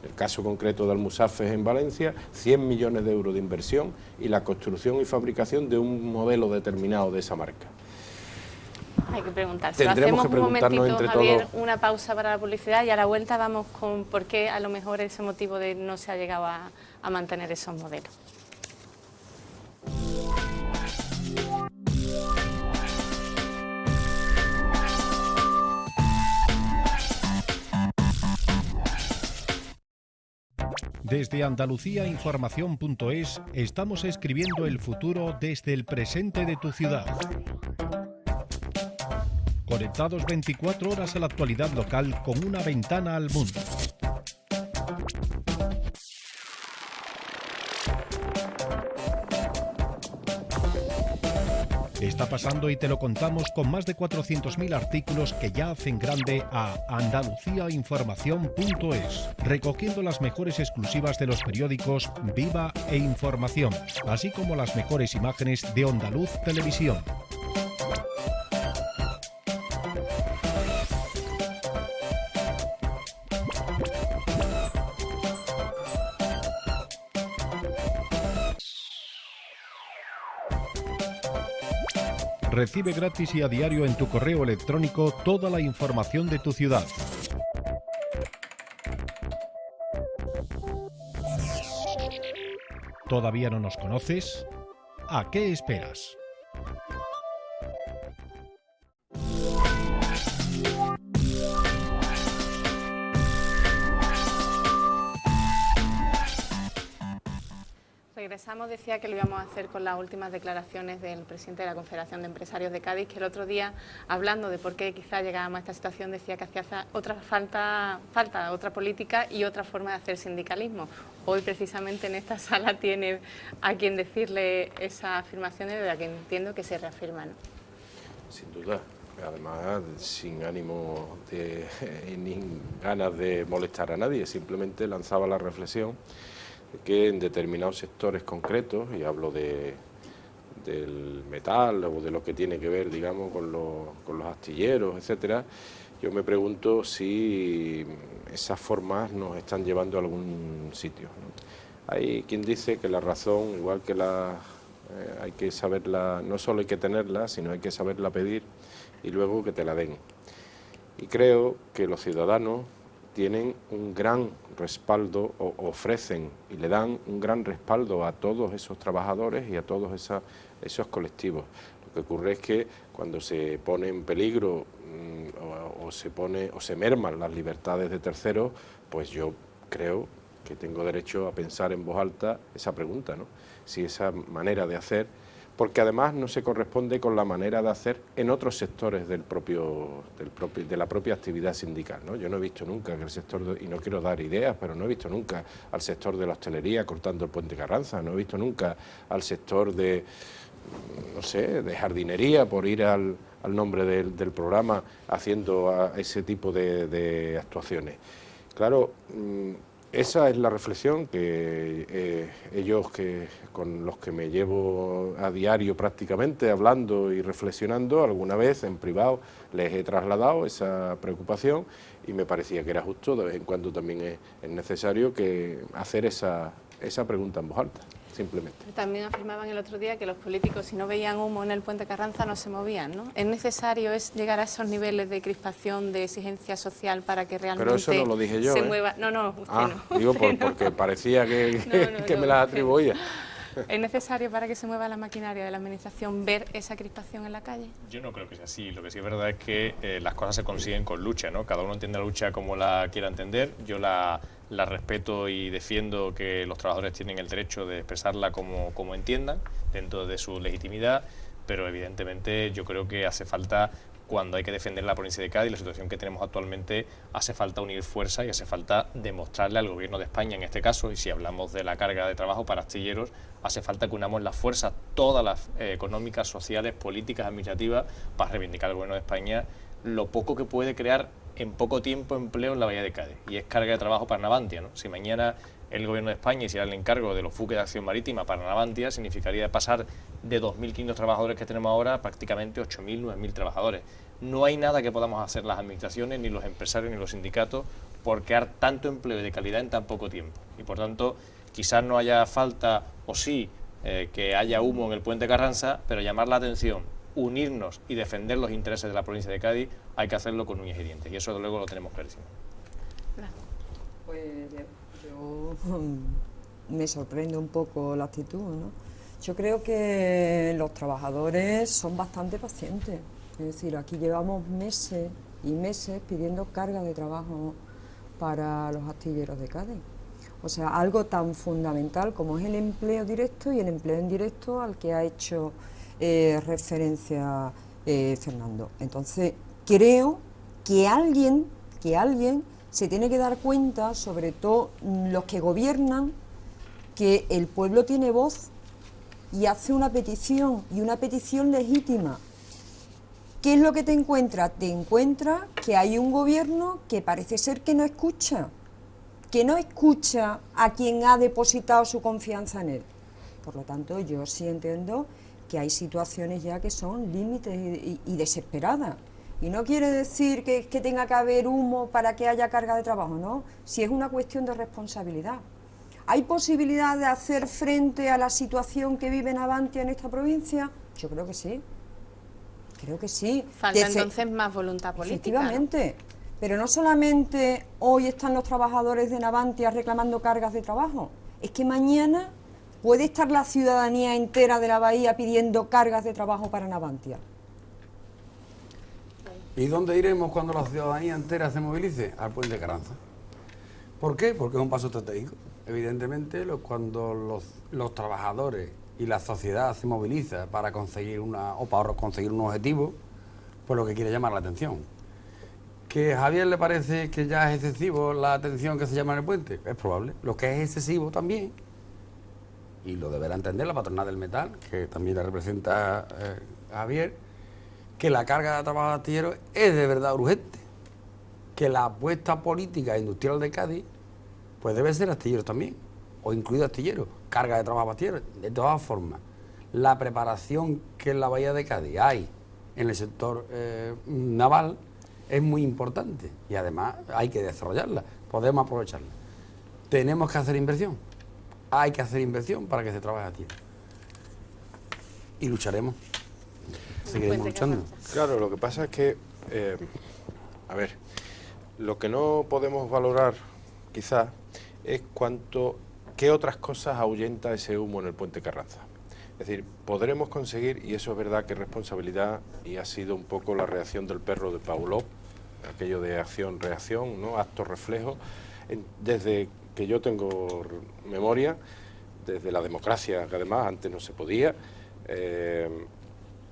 El caso concreto de Almusafes en Valencia, 100 millones de euros de inversión y la construcción y fabricación de un modelo determinado de esa marca. Hay que preguntarse. Tendremos Hacemos que un momentito, entre Javier, todos una pausa para la publicidad y a la vuelta vamos con por qué a lo mejor ese motivo de no se ha llegado a mantener esos modelos. Desde andaluciainformación.es estamos escribiendo el futuro desde el presente de tu ciudad. Conectados 24 horas a la actualidad local con una ventana al mundo. Está pasando y te lo contamos con más de 400.000 artículos que ya hacen grande a andaluciainformación.es, recogiendo las mejores exclusivas de los periódicos Viva e Información, así como las mejores imágenes de Ondaluz Televisión. Recibe gratis y a diario en tu correo electrónico toda la información de tu ciudad. ¿Todavía no nos conoces? ¿A qué esperas? Regresamos, decía que lo íbamos a hacer con las últimas declaraciones del presidente de la Confederación de Empresarios de Cádiz, que el otro día, hablando de por qué quizá llegábamos a esta situación, decía que hacía falta otra política y otra forma de hacer sindicalismo. Hoy, precisamente, en esta sala tiene a quien decirle esas afirmaciones de las que entiendo que se reafirman. Sin duda. Además, sin ánimo ni ganas de molestar a nadie, simplemente lanzaba la reflexión que en determinados sectores concretos, y hablo del metal o de lo que tiene que ver, digamos, con los astilleros, etcétera, yo me pregunto si esas formas nos están llevando a algún sitio, ¿no? Hay quien dice que la razón, igual que hay que saberla, no solo hay que tenerla, sino hay que saberla pedir y luego que te la den. Y creo que los ciudadanos tienen un gran respaldo, o ofrecen y le dan un gran respaldo a todos esos trabajadores y a todos esos colectivos. Lo que ocurre es que cuando se pone en peligro o se merman las libertades de terceros, pues yo creo que tengo derecho a pensar en voz alta esa pregunta, ¿no? Si esa manera de hacer, porque además no se corresponde con la manera de hacer en otros sectores de la propia actividad sindical, ¿no? Yo no he visto nunca que el sector, y no quiero dar ideas, pero no he visto nunca al sector de la hostelería cortando el puente Carranza, no he visto nunca al sector de, no sé, de jardinería, por ir al nombre del programa, haciendo ese tipo de actuaciones. Claro, esa es la reflexión que ellos, con los que me llevo a diario prácticamente, hablando y reflexionando, alguna vez en privado les he trasladado esa preocupación, y me parecía que era justo, de vez en cuando también es necesario hacer esa pregunta en voz alta, simplemente. También afirmaban el otro día que los políticos, si no veían humo en el puente Carranza, no se movían, ¿no? ¿Es necesario llegar a esos niveles de crispación, de exigencia social para que realmente Pero eso no lo dije yo, se mueva? No, usted no. Digo porque parecía que me las atribuía. ¿Es necesario para que se mueva la maquinaria de la Administración ver esa crispación en la calle? Yo no creo que sea así. Lo que sí es verdad es que las cosas se consiguen con lucha, ¿no? Cada uno entiende la lucha como la quiera entender. Yo la respeto y defiendo que los trabajadores tienen el derecho de expresarla como entiendan, dentro de su legitimidad, pero evidentemente yo creo que hace falta, cuando hay que defender la provincia de Cádiz, la situación que tenemos actualmente, hace falta unir fuerzas y hace falta demostrarle al Gobierno de España, en este caso, y si hablamos de la carga de trabajo para astilleros, hace falta que unamos las fuerzas, todas las económicas, sociales, políticas, administrativas, para reivindicar al Gobierno de España lo poco que puede crear en poco tiempo empleo en la Bahía de Cádiz, y es carga de trabajo para Navantia, ¿no? Si mañana el Gobierno de España hiciera el encargo de los buques de acción marítima para Navantia, significaría pasar de 2.500 trabajadores que tenemos ahora a prácticamente 8.000, 9.000 trabajadores. No hay nada que podamos hacer las administraciones, ni los empresarios, ni los sindicatos, por crear tanto empleo de calidad en tan poco tiempo. Y por tanto, quizás no haya falta, o sí, que haya humo en el puente Carranza, pero llamar la atención, unirnos y defender los intereses de la provincia de Cádiz, hay que hacerlo con uñas y dientes. Y eso, luego, lo tenemos clarísimo. Pues yo me sorprende un poco la actitud, ¿no? Yo creo que los trabajadores son bastante pacientes. Es decir, aquí llevamos meses y meses pidiendo carga de trabajo para los astilleros de Cádiz. O sea, algo tan fundamental como es el empleo directo y el empleo indirecto al que ha hecho referencia Fernando. Entonces, creo que alguien se tiene que dar cuenta, sobre todo los que gobiernan, que el pueblo tiene voz y hace una petición, y una petición legítima. ¿Qué es lo que te encuentras? Te encuentras que hay un gobierno que parece ser que no escucha a quien ha depositado su confianza en él. Por lo tanto, yo sí entiendo que hay situaciones ya que son límites y desesperadas. Y no quiere decir que tenga que haber humo para que haya carga de trabajo, no. Si es una cuestión de responsabilidad. ¿Hay posibilidad de hacer frente a la situación que vive Navantia en esta provincia? Yo creo que sí. Creo que sí. Falta entonces más voluntad política. Efectivamente. ¿No? Pero no solamente hoy están los trabajadores de Navantia reclamando cargas de trabajo, es que mañana puede estar la ciudadanía entera de la bahía pidiendo cargas de trabajo para Navantia. ¿Y dónde iremos cuando la ciudadanía entera se movilice? Al puente Carranza. ¿Por qué? Porque es un paso estratégico. Evidentemente, cuando los trabajadores y la sociedad se moviliza para conseguir un objetivo, pues lo que quiere llamar la atención. ¿Que a Javier le parece que ya es excesivo la atención que se llama en el puente? Es probable. Lo que es excesivo también, y lo deberá entender la patronal del metal, que también la representa a Javier, que la carga de trabajo astillero es de verdad urgente, que la apuesta política e industrial de Cádiz pues debe ser astilleros también, o incluido astilleros, carga de trabajo astillero. De todas formas, la preparación que en la bahía de Cádiz hay en el sector naval es muy importante y además hay que desarrollarla, podemos aprovecharla. Tenemos que hacer inversión, hay que hacer inversión para que se trabaje a tiempo. Y lucharemos. Seguiremos luchando. Claro, lo que pasa es que, Lo que no podemos valorar, quizás, es qué otras cosas ahuyenta ese humo en el puente Carranza. Es decir, podremos conseguir, y eso es verdad que es responsabilidad, y ha sido un poco la reacción del perro de Pavlov, aquello de acción-reacción, ¿no? Acto-reflejo, desde que yo tengo memoria, desde la democracia, que además antes no se podía,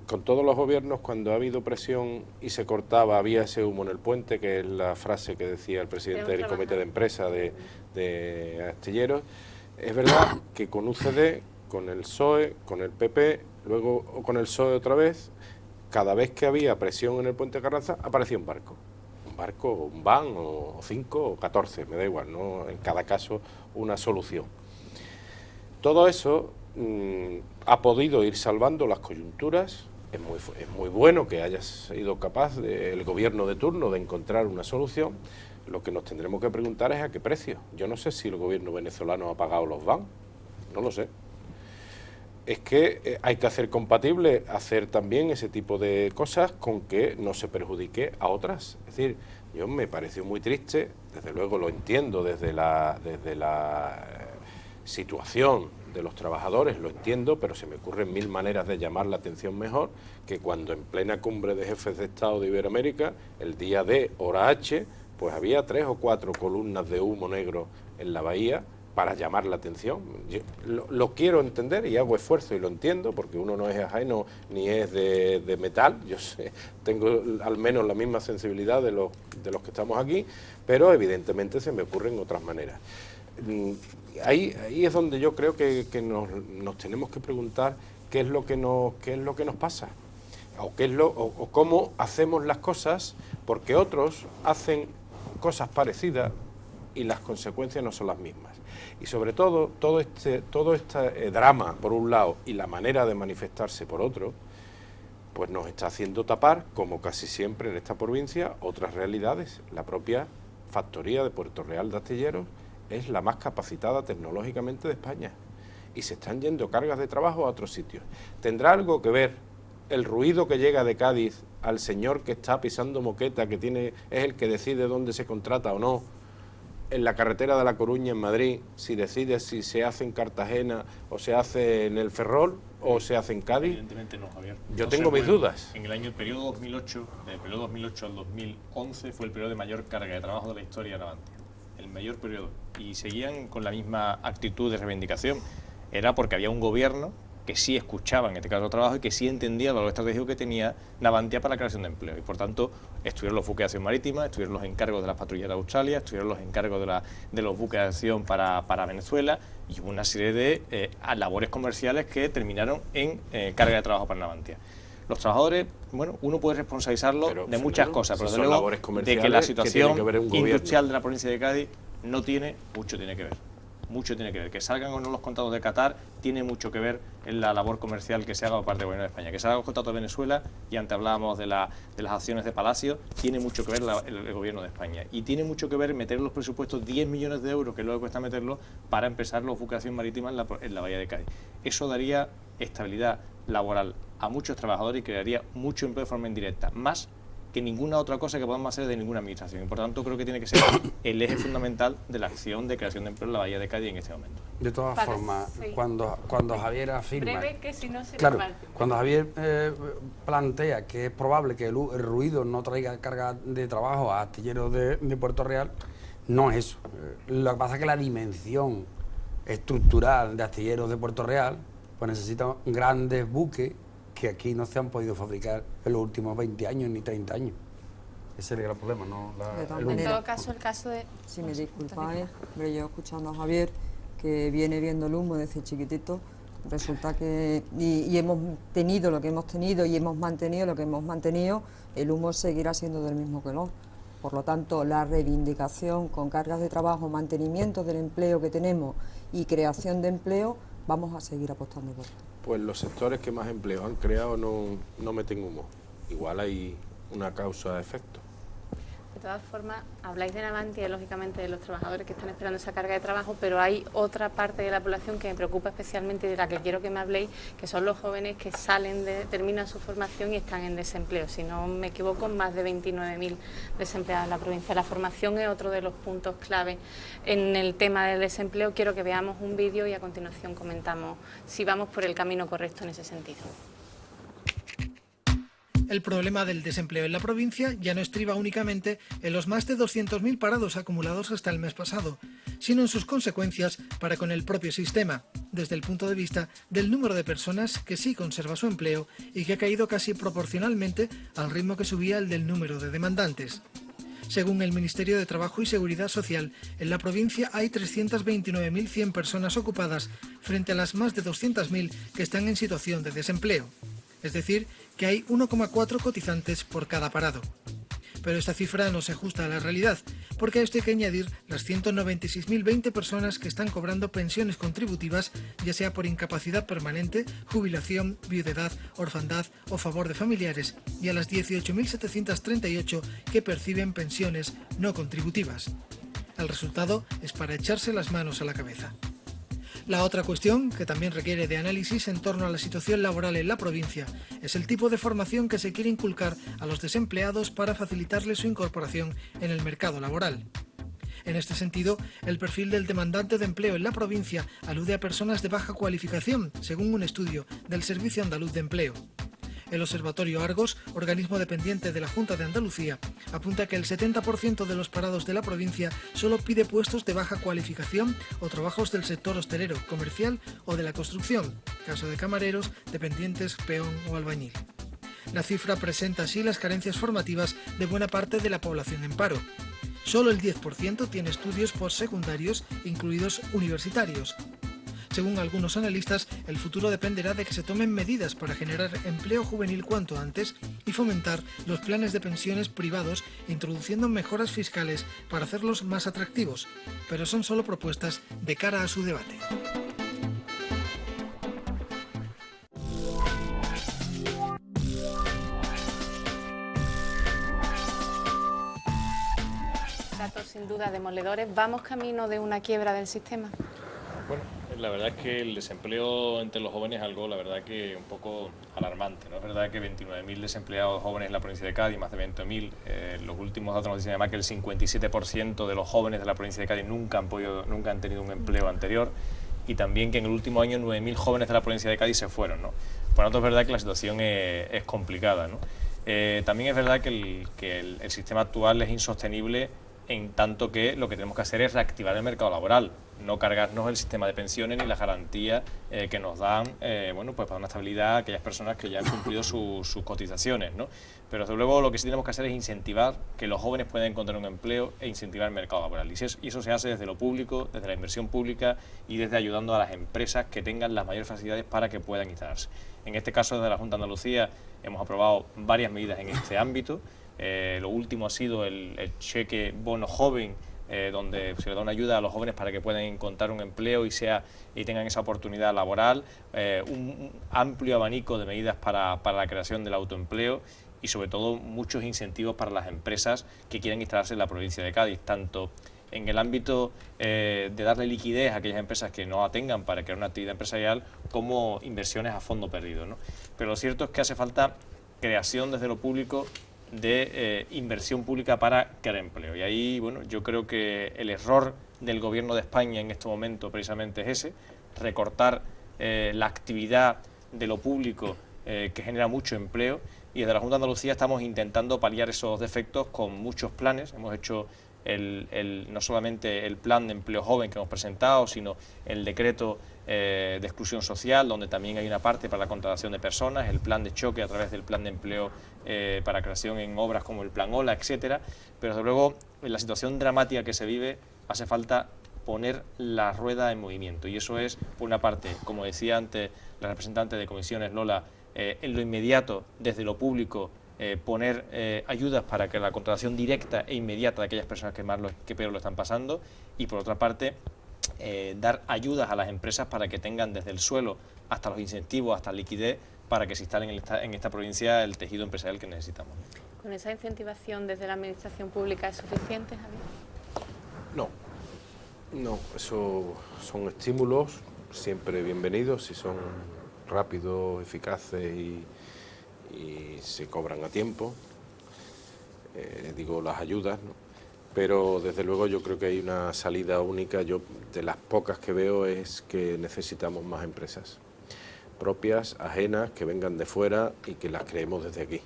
con todos los gobiernos, cuando ha habido presión y se cortaba, había ese humo en el puente, que es la frase que decía el presidente del comité de empresa de Astilleros. Es verdad que con UCD, con el PSOE, con el PP, luego con el PSOE otra vez, cada vez que había presión en el puente Carranza, aparecía un barco, un van, o 5 o 14, me da igual, ¿no? En cada caso una solución. Todo eso ha podido ir salvando las coyunturas. Es muy bueno que haya sido capaz el gobierno de turno de encontrar una solución. Lo que nos tendremos que preguntar es a qué precio. Yo no sé si el gobierno venezolano ha pagado los van, no lo sé. Es que hay que hacer compatible hacer también ese tipo de cosas con que no se perjudique a otras. Es decir, yo me pareció muy triste, desde luego lo entiendo desde la situación de los trabajadores, lo entiendo, pero se me ocurren mil maneras de llamar la atención mejor que cuando en plena cumbre de jefes de Estado de Iberoamérica, el día D, hora H, pues había 3 o 4 columnas de humo negro en la bahía para llamar la atención. Yo lo quiero entender y hago esfuerzo y lo entiendo, porque uno no es ajeno ni es de metal, yo sé, tengo al menos la misma sensibilidad de los que estamos aquí, pero evidentemente se me ocurren otras maneras. Ahí es donde yo creo que nos tenemos que preguntar qué es lo que nos pasa, o cómo hacemos las cosas, porque otros hacen cosas parecidas y las consecuencias no son las mismas. Y sobre todo este drama por un lado y la manera de manifestarse por otro, pues nos está haciendo tapar, como casi siempre en esta provincia, otras realidades. La propia factoría de Puerto Real de Astilleros es la más capacitada tecnológicamente de España y se están yendo cargas de trabajo a otros sitios. ¿Tendrá algo que ver el ruido que llega de Cádiz al señor que está pisando moqueta, es el que decide dónde se contrata o no, en la carretera de La Coruña, en Madrid, si decide si se hace en Cartagena o se hace en el Ferrol o se hace en Cádiz? Evidentemente no, Javier. Yo tengo mis dudas. En el periodo 2008, del periodo 2008 al 2011 fue el periodo de mayor carga de trabajo de la historia de Navantia. El mayor periodo. Y seguían con la misma actitud de reivindicación. Era porque había un gobierno que sí escuchaba en este caso el trabajo y que sí entendía el valor estratégico que tenía Navantia para la creación de empleo. Y por tanto, estuvieron los buques de acción marítima, estuvieron los encargos de las patrullas de Australia, estuvieron los encargos de los buques de acción para Venezuela y hubo una serie de labores comerciales que terminaron en carga de trabajo para Navantia. Los trabajadores, bueno, uno puede responsabilizarlo de muchas cosas, pero desde luego de que la situación industrial de la provincia de Cádiz no tiene, mucho tiene que ver. Mucho tiene que ver. Que salgan o no los contratos de Qatar tiene mucho que ver en la labor comercial que se haga por parte del Gobierno de España. Que salgan los contratos de Venezuela, y antes hablábamos de las acciones de Palacio, tiene mucho que ver el Gobierno de España. Y tiene mucho que ver meter en los presupuestos 10 millones de euros, que luego cuesta meterlos, para empezar los buques de acción marítima en la bahía de Cádiz. Eso daría estabilidad laboral a muchos trabajadores y crearía mucho empleo de forma indirecta, más que ninguna otra cosa que podamos hacer de ninguna administración. Y por tanto creo que tiene que ser el eje fundamental de la acción de creación de empleo en la bahía de Cádiz en este momento. De todas formas, sí. cuando Javier afirma... Breve, que si no se claro, cuando Javier plantea que es probable que el ruido no traiga carga de trabajo a astilleros de Puerto Real, no es eso. Lo que pasa es que la dimensión estructural de astilleros de Puerto Real pues necesita grandes buques que aquí no se han podido fabricar en los últimos 20 años ni 30 años. Ese sería el problema, ¿no? En todo caso, el caso de... Si me disculpáis, yo escuchando a Javier, que viene viendo el humo desde chiquitito, resulta que... Y hemos tenido lo que hemos tenido y hemos mantenido lo que hemos mantenido, el humo seguirá siendo del mismo color. Por lo tanto, la reivindicación con cargas de trabajo, mantenimiento del empleo que tenemos y creación de empleo, vamos a seguir apostando por esto. Pues los sectores que más empleo han creado no meten humo. Igual hay una causa-efecto. todas formas, habláis de Navantia, lógicamente, de los trabajadores que están esperando esa carga de trabajo, pero hay otra parte de la población que me preocupa especialmente y de la que quiero que me habléis, que son los jóvenes que terminan su formación y están en desempleo. Si no me equivoco, más de 29.000 desempleados en la provincia. La formación es otro de los puntos clave en el tema del desempleo. Quiero que veamos un vídeo y a continuación comentamos si vamos por el camino correcto en ese sentido. El problema del desempleo en la provincia ya no estriba únicamente en los más de 200.000 parados acumulados hasta el mes pasado, sino en sus consecuencias para con el propio sistema, desde el punto de vista del número de personas que sí conserva su empleo y que ha caído casi proporcionalmente al ritmo que subía el del número de demandantes. Según el Ministerio de Trabajo y Seguridad Social, en la provincia hay 329.100 personas ocupadas frente a las más de 200.000 que están en situación de desempleo. Es decir, que hay 1,4 cotizantes por cada parado. Pero esta cifra no se ajusta a la realidad, porque a esto hay que añadir las 196.020 personas que están cobrando pensiones contributivas, ya sea por incapacidad permanente, jubilación, viudedad, orfandad o favor de familiares, y a las 18.738 que perciben pensiones no contributivas. El resultado es para echarse las manos a la cabeza. La otra cuestión, que también requiere de análisis en torno a la situación laboral en la provincia, es el tipo de formación que se quiere inculcar a los desempleados para facilitarles su incorporación en el mercado laboral. En este sentido, el perfil del demandante de empleo en la provincia alude a personas de baja cualificación, según un estudio del Servicio Andaluz de Empleo. El Observatorio Argos, organismo dependiente de la Junta de Andalucía, apunta que el 70% de los parados de la provincia solo pide puestos de baja cualificación o trabajos del sector hostelero, comercial o de la construcción, caso de camareros, dependientes, peón o albañil. La cifra presenta así las carencias formativas de buena parte de la población en paro. Solo el 10% tiene estudios postsecundarios, incluidos universitarios. Según algunos analistas, el futuro dependerá de que se tomen medidas para generar empleo juvenil cuanto antes y fomentar los planes de pensiones privados, introduciendo mejoras fiscales para hacerlos más atractivos, pero son solo propuestas de cara a su debate. Datos sin duda demoledores. ¿Vamos camino de una quiebra del sistema? Bueno, la verdad es que el desempleo entre los jóvenes es algo, la verdad, que un poco alarmante, ¿no? Es verdad que 29.000 desempleados jóvenes en la provincia de Cádiz, más de 20.000. Los últimos datos nos dicen además que el 57% de los jóvenes de la provincia de Cádiz nunca han tenido un empleo anterior, y también que en el último año 9.000 jóvenes de la provincia de Cádiz se fueron, ¿no? Por lo tanto, es verdad que la situación es complicada, ¿no? También es verdad que el sistema actual es insostenible, en tanto que lo que tenemos que hacer es reactivar el mercado laboral, no cargarnos el sistema de pensiones ni las garantías que nos dan, pues para una estabilidad a aquellas personas que ya han cumplido sus cotizaciones, ¿no? Pero desde luego lo que sí tenemos que hacer es incentivar que los jóvenes puedan encontrar un empleo e incentivar el mercado laboral. Y eso se hace desde lo público, desde la inversión pública y desde ayudando a las empresas que tengan las mayores facilidades para que puedan instalarse. En este caso, desde la Junta de Andalucía hemos aprobado varias medidas en este ámbito. Lo último ha sido el cheque bono joven, donde se le da una ayuda a los jóvenes para que puedan encontrar un empleo y tengan esa oportunidad laboral, un amplio abanico de medidas para la creación del autoempleo y sobre todo muchos incentivos para las empresas que quieran instalarse en la provincia de Cádiz, tanto en el ámbito de darle liquidez a aquellas empresas que no la tengan para crear una actividad empresarial, como inversiones a fondo perdido, ¿no? Pero lo cierto es que hace falta creación desde lo público de inversión pública para crear empleo. Y ahí, bueno, yo creo que el error del Gobierno de España en este momento precisamente es ese, recortar la actividad de lo público que genera mucho empleo, y desde la Junta de Andalucía estamos intentando paliar esos defectos con muchos planes. Hemos hecho no solamente el plan de empleo joven que hemos presentado, sino el decreto de exclusión social, donde también hay una parte para la contratación de personas, el plan de choque a través del plan de empleo para creación en obras como el plan OLA, etcétera. Pero desde luego, en la situación dramática que se vive, hace falta poner la rueda en movimiento, y eso es, por una parte, como decía antes la representante de comisiones, Lola, en lo inmediato, desde lo público, poner ayudas para que la contratación directa e inmediata de aquellas personas que peor lo están pasando, y por otra parte dar ayudas a las empresas para que tengan desde el suelo hasta los incentivos, hasta la liquidez, para que se instalen en esta provincia el tejido empresarial que necesitamos. ¿Con esa incentivación desde la administración pública es suficiente, Javier? No, eso son estímulos siempre bienvenidos si son rápidos, eficaces y se cobran a tiempo, digo las ayudas, ¿no? Pero desde luego yo creo que hay una salida única. Yo de las pocas que veo es que necesitamos más empresas propias, ajenas, que vengan de fuera y que las creemos desde aquí.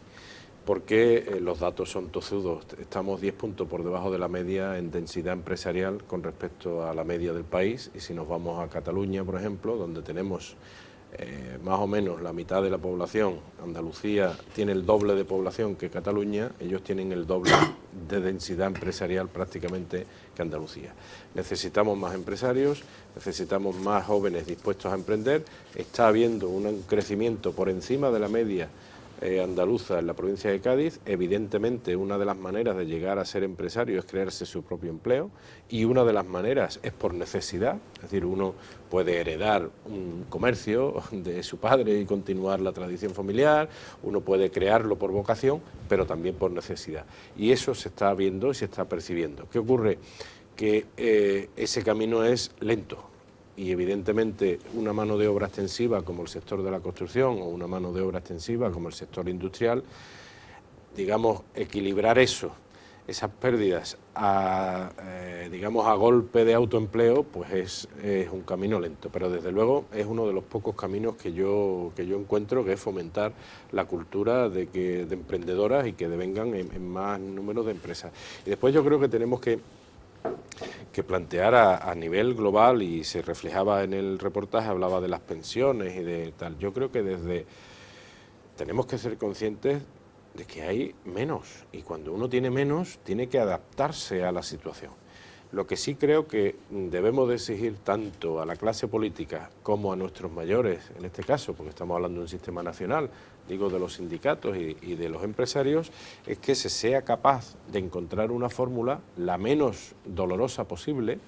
Porque los datos son tozudos. Estamos 10 puntos por debajo de la media en densidad empresarial con respecto a la media del país, y si nos vamos a Cataluña, por ejemplo, donde tenemos más o menos la mitad de la población, Andalucía tiene el doble de población que Cataluña, ellos tienen el doble de densidad empresarial prácticamente que Andalucía. Necesitamos más empresarios, necesitamos más jóvenes dispuestos a emprender. Está habiendo un crecimiento por encima de la media andaluza en la provincia de Cádiz. Evidentemente una de las maneras de llegar a ser empresario es crearse su propio empleo, y una de las maneras es por necesidad, es decir, uno puede heredar un comercio de su padre y continuar la tradición familiar, uno puede crearlo por vocación, pero también por necesidad, y eso se está viendo y se está percibiendo. ¿Qué ocurre? Que ese camino es lento. Y evidentemente una mano de obra extensiva como el sector de la construcción o una mano de obra extensiva como el sector industrial, digamos, equilibrar esas pérdidas a golpe de autoempleo, pues es un camino lento, pero desde luego es uno de los pocos caminos que yo encuentro, que es fomentar la cultura de emprendedoras y que devengan en más número de empresas. Y después yo creo que tenemos que plantear a nivel global, y se reflejaba en el reportaje, hablaba de las pensiones y de tal. Yo creo que tenemos que ser conscientes de que hay menos, y cuando uno tiene menos tiene que adaptarse a la situación. Lo que sí creo que debemos de exigir tanto a la clase política como a nuestros mayores, en este caso, porque estamos hablando de un sistema nacional, digo de los sindicatos y de los empresarios, es que se sea capaz de encontrar una fórmula la menos dolorosa posible,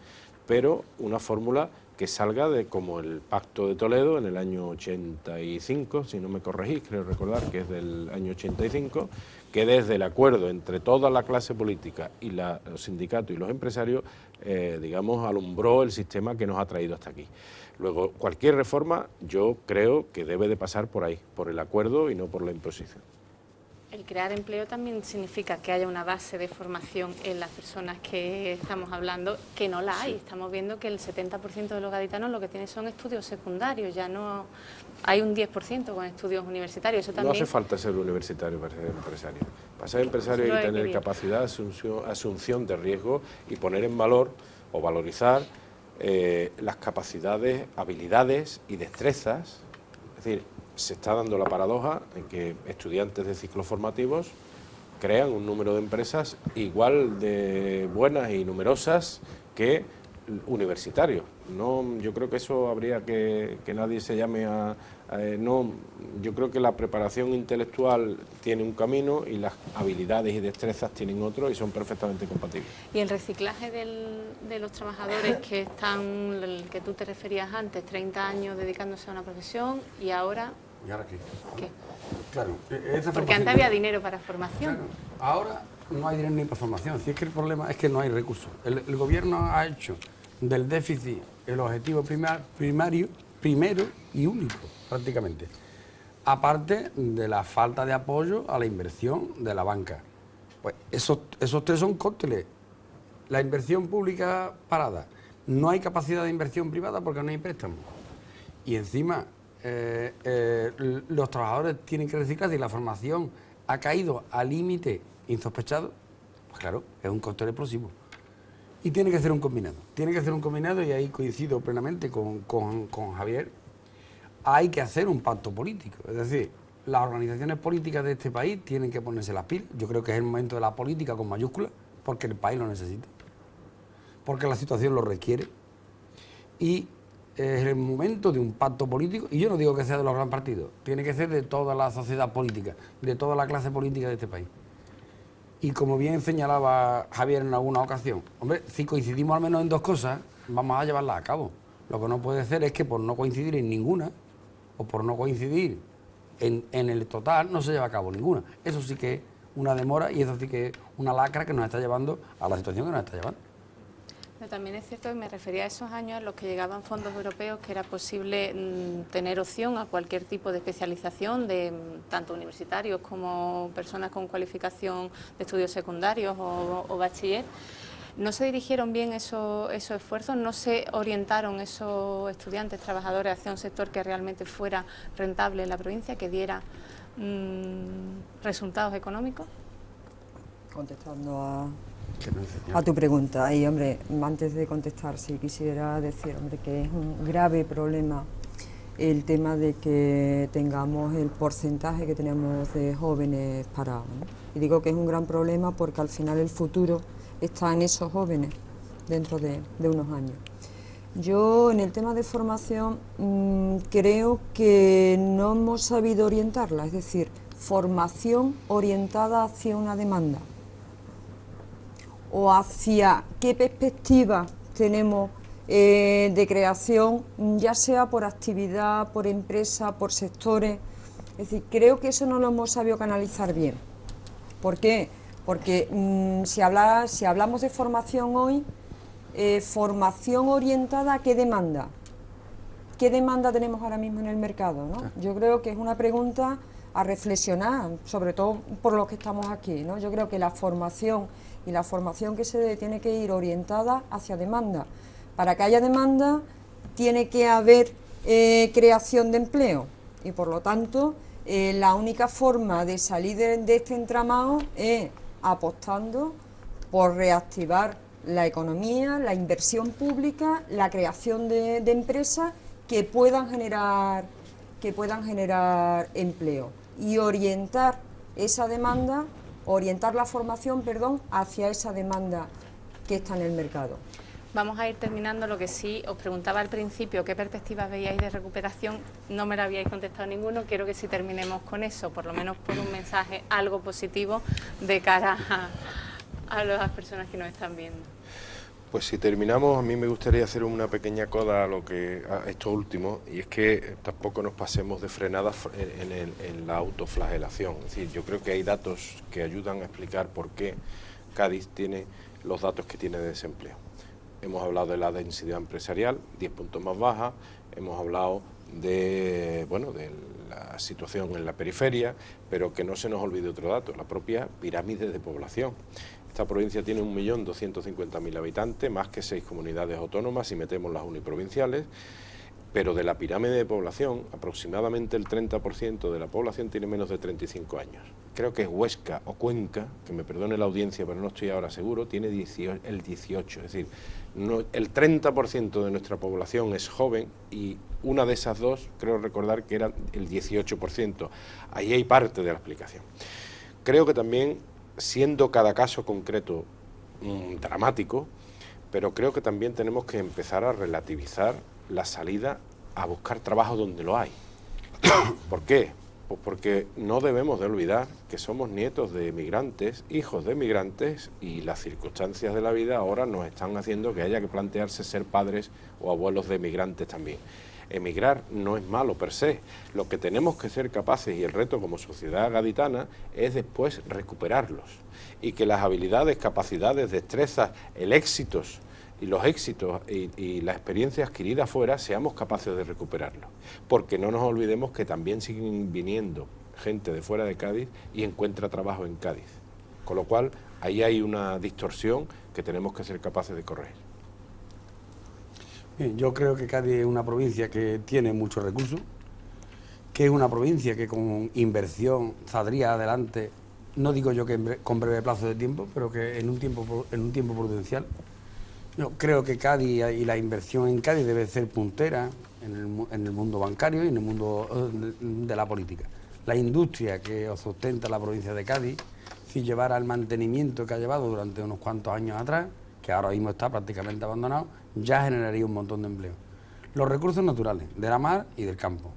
pero una fórmula que salga de como el Pacto de Toledo en el año 85, si no me corregís, creo recordar que es del año 85, que desde el acuerdo entre toda la clase política y los sindicatos y los empresarios, alumbró el sistema que nos ha traído hasta aquí. Luego, cualquier reforma yo creo que debe de pasar por ahí, por el acuerdo y no por la imposición. El crear empleo también significa que haya una base de formación en las personas que estamos hablando, que no la hay. Estamos viendo que el 70% de los gaditanos lo que tienen son estudios secundarios, ya no hay un 10% con estudios universitarios. Eso también... No hace falta ser universitario para ser empresario. Para ser empresario hay que tener capacidad de asunción de riesgo y poner en valor o valorizar las capacidades, habilidades y destrezas. Es decir, se está dando la paradoja en que estudiantes de ciclos formativos crean un número de empresas igual de buenas y numerosas que universitarios. No, yo creo que eso habría que nadie se llame no, yo creo que la preparación intelectual tiene un camino y las habilidades y destrezas tienen otro, y son perfectamente compatibles. Y el reciclaje de los trabajadores que están, el que tú te referías antes, 30 años dedicándose a una profesión, y ahora... ¿Y ahora qué? ¿Qué? Claro, porque antes había dinero para formación. Claro, ahora no hay dinero ni para formación. Si es que el problema es que no hay recursos. El gobierno ha hecho del déficit el objetivo primero y único, prácticamente. Aparte de la falta de apoyo a la inversión de la banca. Pues esos tres son cócteles. La inversión pública parada. No hay capacidad de inversión privada porque no hay préstamos. Y encima los trabajadores tienen que reciclarse y la formación ha caído al límite insospechado. Pues claro, es un cóctel explosivo. Y tiene que ser un combinado. Tiene que ser un combinado, y ahí coincido plenamente con Javier. Hay que hacer un pacto político. Es decir, las organizaciones políticas de este país tienen que ponerse las pilas. Yo creo que es el momento de la política con mayúsculas, porque el país lo necesita, porque la situación lo requiere. Y es el momento de un pacto político, y yo no digo que sea de los grandes partidos, tiene que ser de toda la sociedad política, de toda la clase política de este país. Y como bien señalaba Javier en alguna ocasión, hombre, si coincidimos al menos en dos cosas, vamos a llevarlas a cabo. Lo que no puede ser es que por no coincidir en ninguna, o por no coincidir en el total, no se lleva a cabo ninguna. Eso sí que es una demora, y eso sí que es una lacra que nos está llevando a la situación que nos está llevando. Pero también es cierto que me refería a esos años en los que llegaban fondos europeos, que era posible tener opción a cualquier tipo de especialización de tanto universitarios como personas con cualificación de estudios secundarios o bachiller. ¿No se dirigieron bien esos esfuerzos? ¿No se orientaron esos estudiantes, trabajadores hacia un sector que realmente fuera rentable en la provincia, que diera resultados económicos? Contestando a tu pregunta, y hombre, antes de contestar, sí quisiera decir, hombre, que es un grave problema el tema de que tengamos el porcentaje que tenemos de jóvenes parados, ¿no? Y digo que es un gran problema porque al final el futuro está en esos jóvenes dentro de unos años. Yo en el tema de formación creo que no hemos sabido orientarla, es decir, formación orientada hacia una demanda o hacia qué perspectiva tenemos de creación, ya sea por actividad, por empresa, por sectores. Es decir, creo que eso no lo hemos sabido canalizar bien. ¿Por qué? Porque si hablamos de formación hoy, formación orientada a qué demanda. ¿Qué demanda tenemos ahora mismo en el mercado, ¿no? Yo creo que es una pregunta a reflexionar, sobre todo por los que estamos aquí, ¿no? Yo creo que la formación que se dé tiene que ir orientada hacia demanda. Para que haya demanda tiene que haber creación de empleo y por lo tanto la única forma de salir de este entramado es apostando por reactivar la economía, la inversión pública, la creación de empresas que puedan generar empleo y orientar esa demanda, orientar la formación, hacia esa demanda que está en el mercado. Vamos a ir terminando. Lo que sí os preguntaba al principio, ¿qué perspectivas veíais de recuperación? No me lo habíais contestado ninguno. Quiero que sí terminemos con eso, por lo menos por un mensaje algo positivo de cara a las personas que nos están viendo. Pues si terminamos, a mí me gustaría hacer una pequeña coda a esto último, y es que tampoco nos pasemos de frenada en la autoflagelación. Es decir, yo creo que hay datos que ayudan a explicar por qué Cádiz tiene los datos que tiene de desempleo. Hemos hablado de la densidad empresarial, 10 puntos más baja, hemos hablado de la situación en la periferia, pero que no se nos olvide otro dato, la propia pirámide de población. Esta provincia tiene 1.250.000 habitantes, más que 6 comunidades autónomas si metemos las uniprovinciales, pero de la pirámide de población, aproximadamente el 30% de la población tiene menos de 35 años. Creo que es Huesca o Cuenca, que me perdone la audiencia, pero no estoy ahora seguro, tiene el 18, es decir, el 30% de nuestra población es joven y una de esas dos, creo recordar que era el 18%. Ahí hay parte de la explicación. Creo que también, siendo cada caso concreto dramático, pero creo que también tenemos que empezar a relativizar la salida a buscar trabajo donde lo hay. ¿Por qué? Pues porque no debemos de olvidar que somos nietos de emigrantes, hijos de emigrantes, y las circunstancias de la vida ahora nos están haciendo que haya que plantearse ser padres o abuelos de emigrantes también. Emigrar no es malo per se, lo que tenemos que ser capaces, y el reto como sociedad gaditana, es después recuperarlos, y que las habilidades, capacidades, destrezas, los éxitos y la experiencia adquirida fuera, seamos capaces de recuperarlos, porque no nos olvidemos que también siguen viniendo gente de fuera de Cádiz y encuentra trabajo en Cádiz, con lo cual ahí hay una distorsión que tenemos que ser capaces de corregir. Bien, yo creo que Cádiz es una provincia que tiene muchos recursos, que es una provincia que con inversión saldría adelante, no digo yo que con breve plazo de tiempo, pero que en un tiempo prudencial. Yo creo que Cádiz y la inversión en Cádiz debe ser puntera en el mundo bancario y en el mundo de la política. La industria que sustenta la provincia de Cádiz, si llevara el mantenimiento que ha llevado durante unos cuantos años atrás, que ahora mismo está prácticamente abandonado, ya generaría un montón de empleo. Los recursos naturales, de la mar y del campo,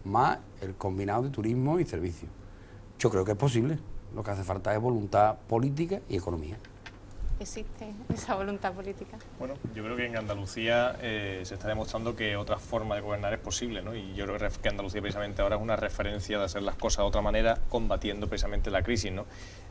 más el combinado de turismo y servicios. Yo creo que es posible, lo que hace falta es voluntad política y economía. ¿Existe esa voluntad política? Bueno, yo creo que en Andalucía se está demostrando que otra forma de gobernar es posible, ¿no? Y yo creo que Andalucía precisamente ahora es una referencia de hacer las cosas de otra manera, combatiendo precisamente la crisis, ¿no?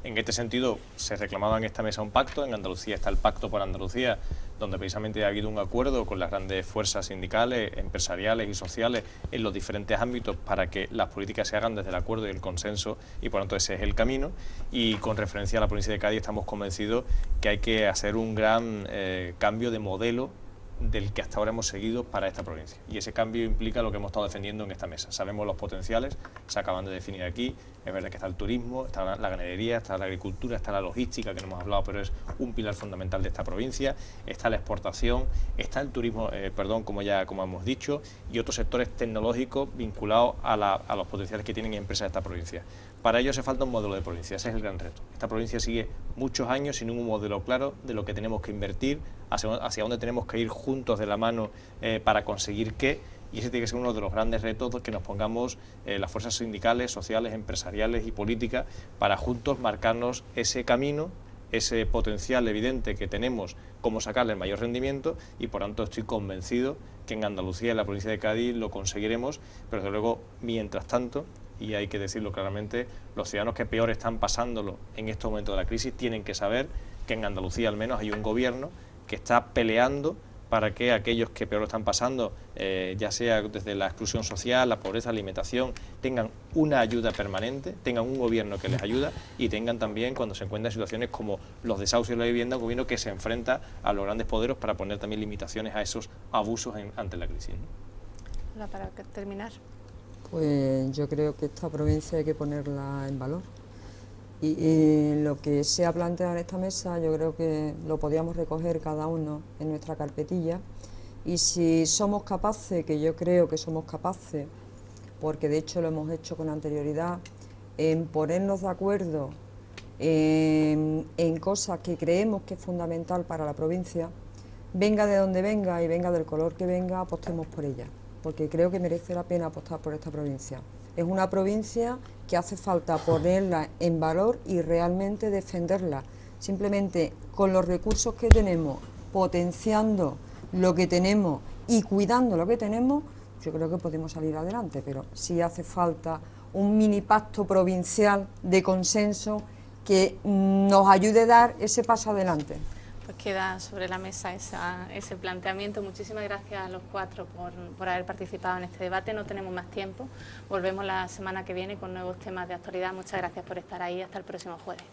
En este sentido, se reclamaba en esta mesa un pacto. En Andalucía está el Pacto por Andalucía, donde precisamente ha habido un acuerdo con las grandes fuerzas sindicales, empresariales y sociales en los diferentes ámbitos para que las políticas se hagan desde el acuerdo y el consenso, y por lo tanto ese es el camino. Y con referencia a la provincia de Cádiz, estamos convencidos que hay que hacer un gran cambio de modelo del que hasta ahora hemos seguido para esta provincia. Y ese cambio implica lo que hemos estado defendiendo en esta mesa. Sabemos los potenciales, se acaban de definir aquí. Es verdad que está el turismo, está la ganadería, está la agricultura, está la logística, que no hemos hablado, pero es un pilar fundamental de esta provincia. Está la exportación, está el turismo, como hemos dicho, y otros sectores tecnológicos vinculados a los potenciales que tienen empresas de esta provincia. Para ello hace falta un modelo de provincia, ese es el gran reto. Esta provincia sigue muchos años sin un modelo claro de lo que tenemos que invertir, hacia dónde tenemos que ir juntos de la mano para conseguir qué, y ese tiene que ser uno de los grandes retos que nos pongamos las fuerzas sindicales, sociales, empresariales y políticas para juntos marcarnos ese camino, ese potencial evidente que tenemos, cómo sacarle el mayor rendimiento, y por tanto estoy convencido que en Andalucía, en la provincia de Cádiz, lo conseguiremos, pero desde luego, mientras tanto, y hay que decirlo claramente, los ciudadanos que peor están pasándolo en estos momentos de la crisis tienen que saber que en Andalucía al menos hay un gobierno que está peleando para que aquellos que peor lo están pasando, ya sea desde la exclusión social, la pobreza, la alimentación, tengan una ayuda permanente, tengan un gobierno que les ayuda, y tengan también, cuando se encuentran en situaciones como los desahucios de la vivienda, un gobierno que se enfrenta a los grandes poderes para poner también limitaciones a esos abusos ante la crisis, ¿no? Para terminar. Pues yo creo que esta provincia hay que ponerla en valor. Y lo que se ha planteado en esta mesa, yo creo que lo podíamos recoger cada uno en nuestra carpetilla. Y si somos capaces, que yo creo que somos capaces, porque de hecho lo hemos hecho con anterioridad, en ponernos de acuerdo en cosas que creemos que es fundamental para la provincia, venga de donde venga y venga del color que venga, apostemos por ella, porque creo que merece la pena apostar por esta provincia. Es una provincia que hace falta ponerla en valor y realmente defenderla. Simplemente con los recursos que tenemos, potenciando lo que tenemos y cuidando lo que tenemos, yo creo que podemos salir adelante, pero sí hace falta un mini pacto provincial de consenso que nos ayude a dar ese paso adelante. Pues queda sobre la mesa ese planteamiento. Muchísimas gracias a los cuatro por haber participado en este debate. No tenemos más tiempo. Volvemos la semana que viene con nuevos temas de actualidad. Muchas gracias por estar ahí. Hasta el próximo jueves.